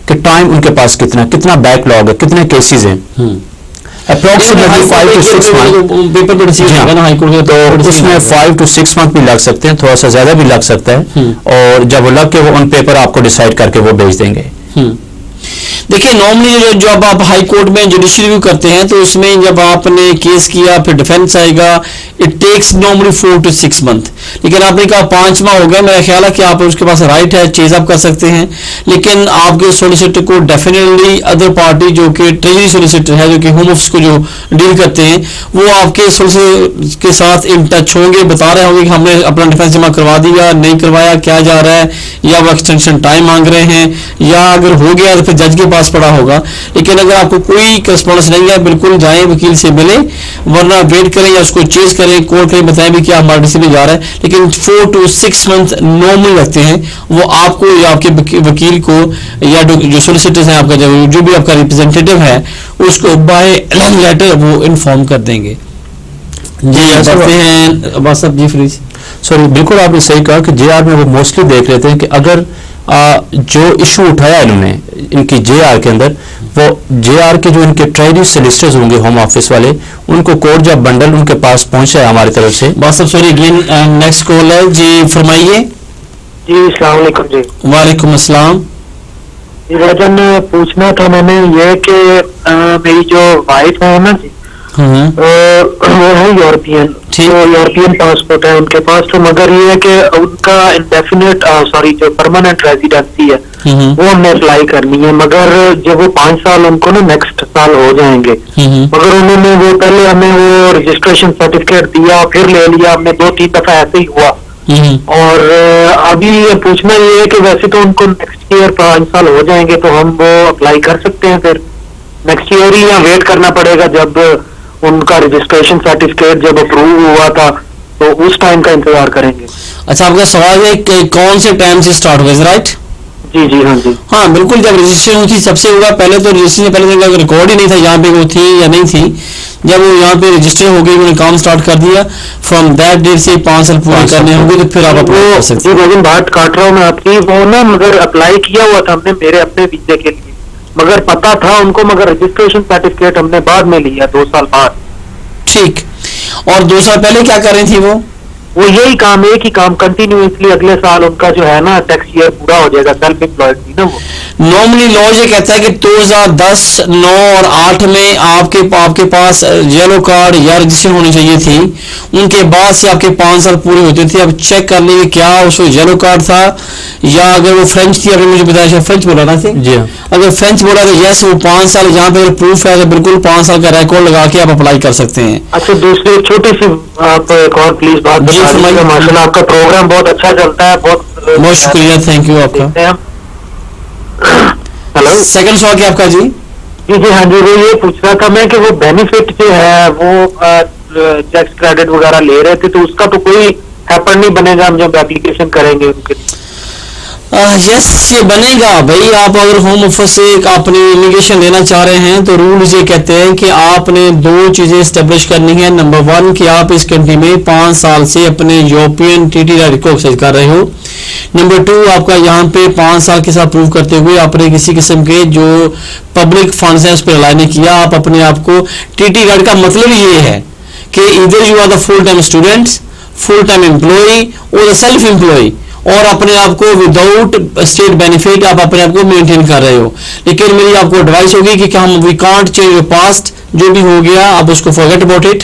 कि टाइम उनके पास कितना बैकलॉग है, कितने केसेस हैं। अप्रोक्सीमेटली 5 to 6 मंथ पेपर तो उसमें 5 to 6 मंथ भी लग सकते हैं, थोड़ा सा ज्यादा भी लग सकता है। और जब वो लग के वो उन पेपर आपको डिसाइड करके वो भेज देंगे। देखिए नॉर्मली जब आप हाई कोर्ट में जुडिशियल रिव्यू करते हैं तो उसमें जब आपने केस किया फिर डिफेंस आएगा, it takes normally 4 to 6 month. लेकिन आपने कहा 5 माह हो गए, मेरा ख्याल है कि आप उसके पास राइट है, चेज अप कर सकते हैं। लेकिन आपके सोलिसिटर को डेफिनेटली अदर पार्टी जो कि ट्रेजरी सोलिसिटर है, जो कि होम ऑफिस को जो डील करते हैं, वो आपके सोलिसिटर के साथ इन टच होंगे, बता रहे होंगे कि हमने अपना डिफेंस जमा करवा दिया, नहीं करवाया, क्या जा रहा है, या वो एक्सटेंशन टाइम मांग रहे हैं, या अगर हो गया तो फिर जज के पास पड़ा होगा। लेकिन अगर आपको कोई करस्पॉन्डेंस नहीं है, बिल्कुल जाएं वकील से मिलें, वरना वेट करें या उसको चेज करें, कोर्ट करें, बताएं भी कि हमारा डिसीजन जा रहा है। लेकिन 4 to 6 मंथ नॉर्मल लगते हैं, वो आपको या आपके वकील को या जो सोलिसिटर्स हैं, आपका जो भी आपका रिप्रेजेंटेटिव है, उसको बाय लेटर वो इन्फॉर्म कर देंगे। जी करते हैं बस अब जी फ्रीज। सॉरी, बिल्कुल आपने सही कहा कि जेआर में वो मोस्टली देख लेते हैं कि अगर जो इशू उठाया इन्होंने इनकी जेआर के अंदर, वो जेआर के जो इनके ट्रेजरी सोलिसिटर्स होंगे होम ऑफिस वाले, उनको कोर्ट जब बंडल उनके पास पहुंचा है हमारी तरफ से। बस अब सॉरी अगेन नेक्स्ट कॉल है जी, फरमाइए। जी अस्सलाम वालेकुम जी। वालेकुम अस्सलाम। जी वजन पूछना था मैंने ये कि मेरी जो वाइफ है ना जी, वो है यूरोपियन, तो यूरोपियन पासपोर्ट है उनके पास, तो मगर ये है कि उनका इंडेफिनिट जो परमानेंट रेजिडेंसी है वो हमने अप्लाई करनी है। मगर जब वो 5 साल उनको ना नेक्स्ट साल हो जाएंगे, मगर उन्होंने वो पहले हमें वो रजिस्ट्रेशन सर्टिफिकेट दिया, फिर ले लिया, हमने 2-3 दफा ऐसे ही हुआ। और अभी ये पूछना ये है कि वैसे तो उनको नेक्स्ट ईयर 5 साल हो जाएंगे, तो हम वो अप्लाई कर सकते हैं फिर नेक्स्ट ईयर ही, या वेट करना पड़ेगा जब उनका रजिस्ट्रेशन सर्टिफिकेट जब अप्रूव हुआ था तो उस टाइम का इंतजार करेंगे? अच्छा, आपका सवाल है कि कौन से टाइम से स्टार्ट हुआ, राइट? जी जी हाँ जी हाँ बिल्कुल, जब रजिस्ट्रेशन हुई थी सबसे हुआ, पहले तो रजिस्ट्रेशन पहले रिकॉर्ड ही नहीं था यहाँ पे वो थी या नहीं थी। जब वो यहाँ पे रजिस्टर हो गई, उन्होंने काम स्टार्ट कर दिया, फ्रॉम दैट डेट से 5 साल पूरे करने होंगे, तो फिर आप अप्लाई कर सकते हैं। लेकिन बात काट रहा हूँ मैं आपकी, वो ना मगर अप्लाई किया हुआ था हमने मेरे अपने वीजे के लिए, मगर पता था उनको, मगर रजिस्ट्रेशन सर्टिफिकेट हमने बाद में लिया 2 साल बाद। ठीक, और 2 साल पहले क्या कर रही थी वो यही काम, एक ही काम कंटिन्यूसली, अगले साल उनका जो है ना टैक्स ईयर पूरा हो जाएगा, सेल्फ एम्प्लॉयड थी ना वो। नॉर्मली लॉ ये कहता है कि 2010, 9 और 8 में आपके पास येलो कार्ड या रजिस्ट्रेशन होनी चाहिए थी। उनके बाद से आपके 5 साल पूरे होते थे। अब चेक कर लेंगे क्या उसको येलो कार्ड था, या अगर वो फ्रेंच थी, अभी मुझे बताया फ्रेंच बोला ना थे जी। अगर फ्रेंच बोला तो यस, वो 5 साल यहाँ पे प्रूफ है तो बिल्कुल 5 साल का रिकॉर्ड लगा के आप अप्लाई कर सकते हैं। अच्छा, दूसरी छोटी सी आप एक और प्लीज बात बता दीजिए। माशाल्लाह आपका प्रोग्राम बहुत अच्छा चलता है, बहुत शुक्रिया, थैंक यू आपका। हेलो, सेकंड सवाल क्या आपका जी? जी जी हाँ जी, वो ये पूछ रहा था मैं कि वो बेनिफिट जो है वो टैक्स क्रेडिट वगैरह ले रहे थे, तो उसका तो कोई हैपन नहीं बनेगा हम जब एप्लीकेशन करेंगे उनके? यस, ये बनेगा भाई। आप अगर होम ऑफिस से अपनी इमिग्रेशन लेना चाह रहे हैं तो रूल्स ये कहते हैं कि आपने 2 चीजें स्टेब्लिश करनी है। नंबर 1 कि आप इस कंट्री में 5 साल से अपने यूरोपियन टीटी राइट को एक्सरसाइज कर रहे हो। नंबर 2 आपका यहाँ पे 5 साल के साथ प्रूव करते हुए आपने किसी किस्म के जो पब्लिक फंड्स हैं उस पर अप्लाई नहीं किया। आप अपने आप को टीटी गार्ड का मतलब ये है कि इधर you are the full time students, full time employ और सेल्फ एम्प्लॉय, और अपने आप को विदाउट स्टेट बेनिफिट आप अपने आप को मेंटेन कर रहे हो। लेकिन मेरी आपको एडवाइस होगी कि हम we can't change your past, जो भी हो गया आप उसको फॉरगेट अबाउट इट,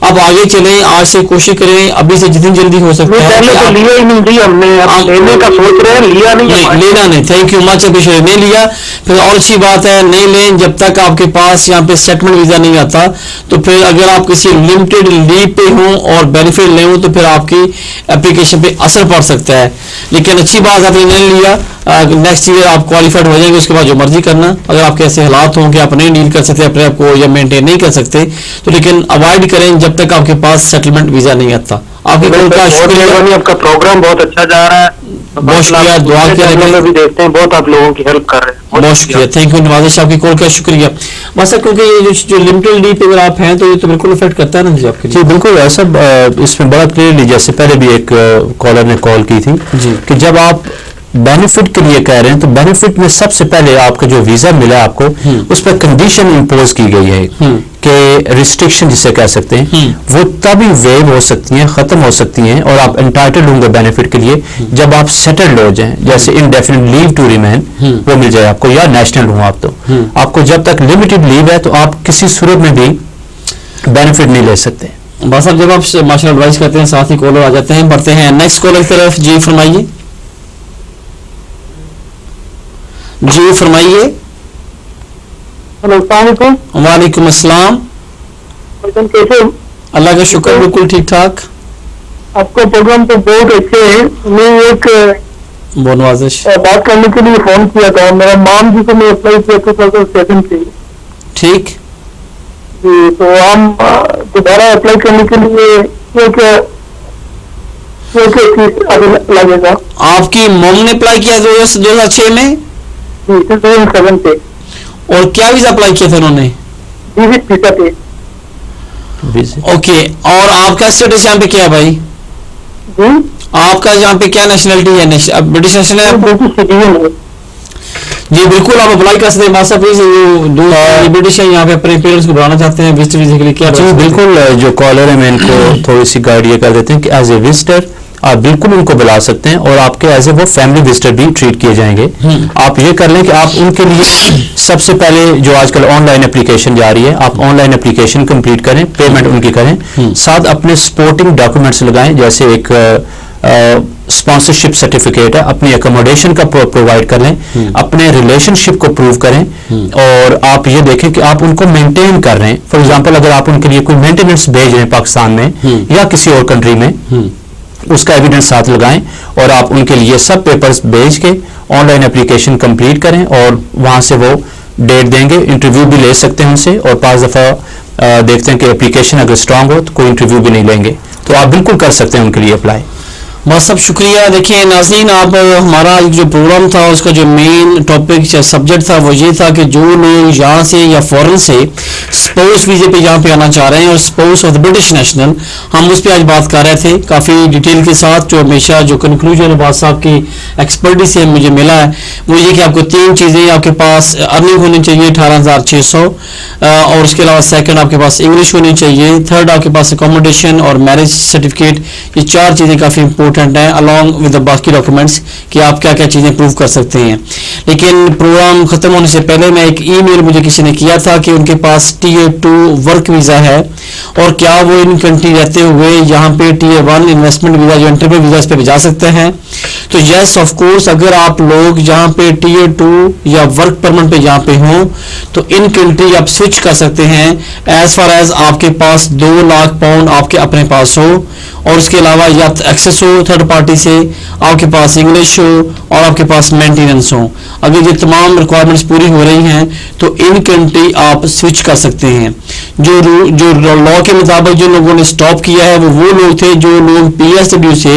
अब आगे चलें, आज से कोशिश करें अभी से जितनी जल्दी हो सकता है। पहले तो लिया ही नहीं थी हमने, अब लेने का सोच रहे हैं, लिया नहीं, लेना नहीं। थैंक यू मच, अभी नहीं लिया, फिर और अच्छी बात है, नहीं लें जब तक आपके पास यहाँ पे सेटलमेंट वीजा नहीं आता। तो फिर अगर आप किसी लिमिटेड लीव पे हों और बेनिफिट ले हो तो फिर आपकी एप्लीकेशन पे असर पड़ सकता है। लेकिन अच्छी बात आपने नहीं लिया, नेक्स्ट ईयर आप क्वालिफाइड हो जाएंगे, उसके बाद जो मर्जी करना। अगर आपके ऐसे हालात हों कि आप नहीं डील कर सकते अपने आप को या मेंटेन नहीं कर सकते, तो लेकिन अवॉइड करें जब तक आपके पास सेटलमेंट वीजा नहीं आता। आपकी कॉल का शुक्रिया, आपका प्रोग्राम बहुत अच्छा जा रहा है, बहुत शुक्रिया, दुआ में भी देखते हैं, बहुत आप लोगों की हेल्प कर रहे हैं, बहुत शुक्रिया, थैंक यू नवाजिश, आपकी कॉल का शुक्रिया। बस क्योंकि ये जो लिमिटेड लीव पे अगर आप हैं तो ये तो बिल्कुल इफेक्ट करता है ना जी आपके लिए। जी बिल्कुल, ऐसा इसमें बड़ा क्लियरली, जैसे पहले भी एक कॉलर ने कॉल की थी जी कि जब आप बेनिफिट के लिए कह रहे हैं तो बेनिफिट में सबसे पहले आपका जो वीजा मिला आपको उस पर कंडीशन इंपोज की गई है कि रिस्ट्रिक्शन जिसे कह सकते हैं वो तभी वेव हो सकती हैं, खत्म हो सकती हैं और आप एंटाइटल्ड होंगे बेनिफिट के लिए जब आप सेटल्ड हो जाएं, जैसे इंडेफिनिट लीव टू रिमेन वो मिल जाए आपको, या नेशनल हो आप तो आपको जब तक लिमिटेड लीव है तो आप किसी सूरत में भी बेनिफिट नहीं ले सकते। बस अब जब आप माशाल्लाह एडवाइस करते हैं साथ ही कॉलर आ जाते हैं, बढ़ते हैं नेक्स्ट कॉलर की तरफ। जी फरमाइए, जी फरमाइए। वालेकुम अस्सलाम, कैसे? अल्लाह का शुक्र, बिल्कुल ठीक ठाक। आपका प्रोग्राम तो बहुत अच्छे है। मैं एक नवाजिश बात करने के लिए फोन किया था, मेरा माम जी को मैं अप्लाई किया 2007 से। ठीक जी, तो हम दोबारा अप्लाई करने के लिए क्या फीस लगेगा? आपकी मोम ने अप्लाई किया 2006 में? 2007 से। और क्या वीजा अप्लाई किया था उन्होंने? वीजा पे। ओके, और आपका स्टेटस यहाँ पे क्या है भाई? आपका यहाँ पे क्या नेशनलिटी है? ब्रिटिश नेशनल है? जी बिल्कुल, आप अप्लाई कर सकते हैं। मास्टर प्लीज ब्रिटिश है, यहाँ पे अपने पेरेंट्स को बुलाना चाहते हैं विजिटर वीजा के लिए, क्या? जी बिल्कुल, जो कॉलर है मैं इनको थोड़ी सी गाइड ये कर देते हैं कि एज ए विजिटर आप बिल्कुल उनको बुला सकते हैं और आपके एज ए वो फैमिली विजिटर भी ट्रीट किए जाएंगे। आप ये कर लें कि आप उनके लिए सबसे पहले जो आजकल ऑनलाइन एप्लीकेशन जा रही है, आप ऑनलाइन एप्लीकेशन कंप्लीट करें, पेमेंट उनकी करें, साथ अपने सपोर्टिंग डॉक्यूमेंट्स लगाएं, जैसे एक स्पॉन्सरशिप सर्टिफिकेट है, अपनी अकोमोडेशन का प्रोवाइड कर लें, अपने रिलेशनशिप को प्रूव करें और आप ये देखें कि आप उनको मेंटेन कर रहे हैं। फॉर एग्जांपल, अगर आप उनके लिए कोई मेंटेनेंस भेज रहे हैं पाकिस्तान में या किसी और कंट्री में, उसका एविडेंस साथ लगाएं और आप उनके लिए सब पेपर्स भेज के ऑनलाइन एप्लीकेशन कंप्लीट करें और वहां से वो डेट देंगे। इंटरव्यू भी ले सकते हैं उनसे और 5 दफ़ा देखते हैं कि एप्लीकेशन अगर स्ट्रांग हो तो कोई इंटरव्यू भी नहीं लेंगे, तो आप बिल्कुल कर सकते हैं उनके लिए अप्लाई। बहुत सब शुक्रिया। देखिए नाज़रीन, आप हमारा जो प्रोग्राम था उसका जो मेन टॉपिक या सब्जेक्ट था वो ये था कि जो लोग यहाँ से या फॉरेन से स्पाउस वीज़े पे यहाँ पे आना चाह रहे हैं और spouse of the British national, हम उस पर आज बात कर रहे थे काफ़ी डिटेल के साथ। जो हमेशा जो कंक्लूजन अब्बास साहब की एक्सपर्टीज से मुझे मिला है वो ये कि आपको 3 चीज़ें, आपके पास अर्निंग होनी चाहिए 18,600 और उसके अलावा सेकंड आपके पास इंग्लिश होनी चाहिए, थर्ड आपके पास अकोमोडेशन और मैरिज सर्टिफिकेट। ये 4 चीज़ें काफ़ी इंपॉर्टेंट है अलॉन्ग विद द बाकी डॉक्यूमेंट्स कि आप क्या क्या चीज़ें प्रूव कर सकते हैं। लेकिन प्रोग्राम ख़त्म होने से पहले मैं एक ईमेल मुझे किसी ने किया था कि उनके पास Tier 2 वर्क वीज़ा है और क्या वो इन कंट्री रहते हुए यहाँ पे Tier 1 इन्वेस्टमेंट वीज़ा जो एंटरप्रेन्योर वीज़ा इस पे जा सकते हैं। तो यस ऑफ कोर्स, अगर आप लोग यहाँ पे Tier 2 या वर्क परमिट पे यहाँ पे हों तो इन कंट्री आप स्विच कर सकते हैं एज फार एज आपके पास 2 लाख पाउंड आपके अपने पास हो और उसके अलावा या एक्सेस हो थर्ड पार्टी से, आपके पास इंग्लिश हो और आपके पास मेंटेनेंस हो। अगर ये तमाम रिक्वायरमेंट्स पूरी हो रही हैं तो इन कंट्री आप स्विच कर सकते हैं। जो लॉ के मुताबिक जो लोगों ने स्टॉप किया है वो लोग थे जो लोग PSW से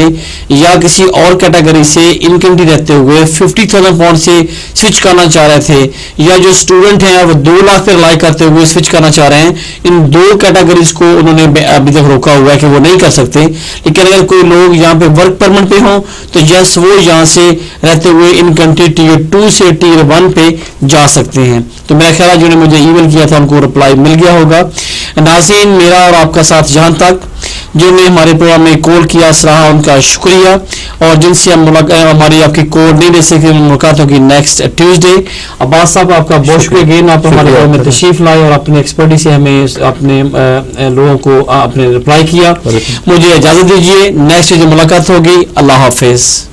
या किसी और कैटेगरी से इन कंट्री रहते हुए 50,000 पाउंड से स्विच करना चाह रहे थे, या जो स्टूडेंट हैं वो 2 लाख पे अप्लाई करते हुए स्विच करना चाह रहे हैं। इन 2 कैटेगरीज को उन्होंने अभी तक रोका हुआ है कि वो नहीं कर सकते। लेकिन अगर कोई लोग यहाँ पे वर्क परमिट पे हों तो यस वो यहाँ से रहते हुए इन कंट्री Tier 2 से Tier 1 पे जा सकते हैं। तो मेरा ख्याल है जिन्होंने मुझे ईमेल किया था उनको रिप्लाई मिल गया होगा। नाज़रीन, मेरा और आपका साथ यहाँ तक, जिन्होंने हमारे प्रोग्राम में कॉल किया सराहा उनका शुक्रिया, और जिनसे हम हमारी आपकी कॉल नहीं ले सके मुलाकात होगी नेक्स्ट ट्यूसडे। अब्बास साहब, आपका बहुत शुक्रिया अगेन, आप हमारे प्रोग्राम में तशरीफ लाए और अपने एक्सपर्टी से हमें अपने लोगों को आपने रिप्लाई किया। मुझे इजाज़त दीजिए, नेक्स्ट जो मुलाकात होगी। अल्लाह हाफिज़।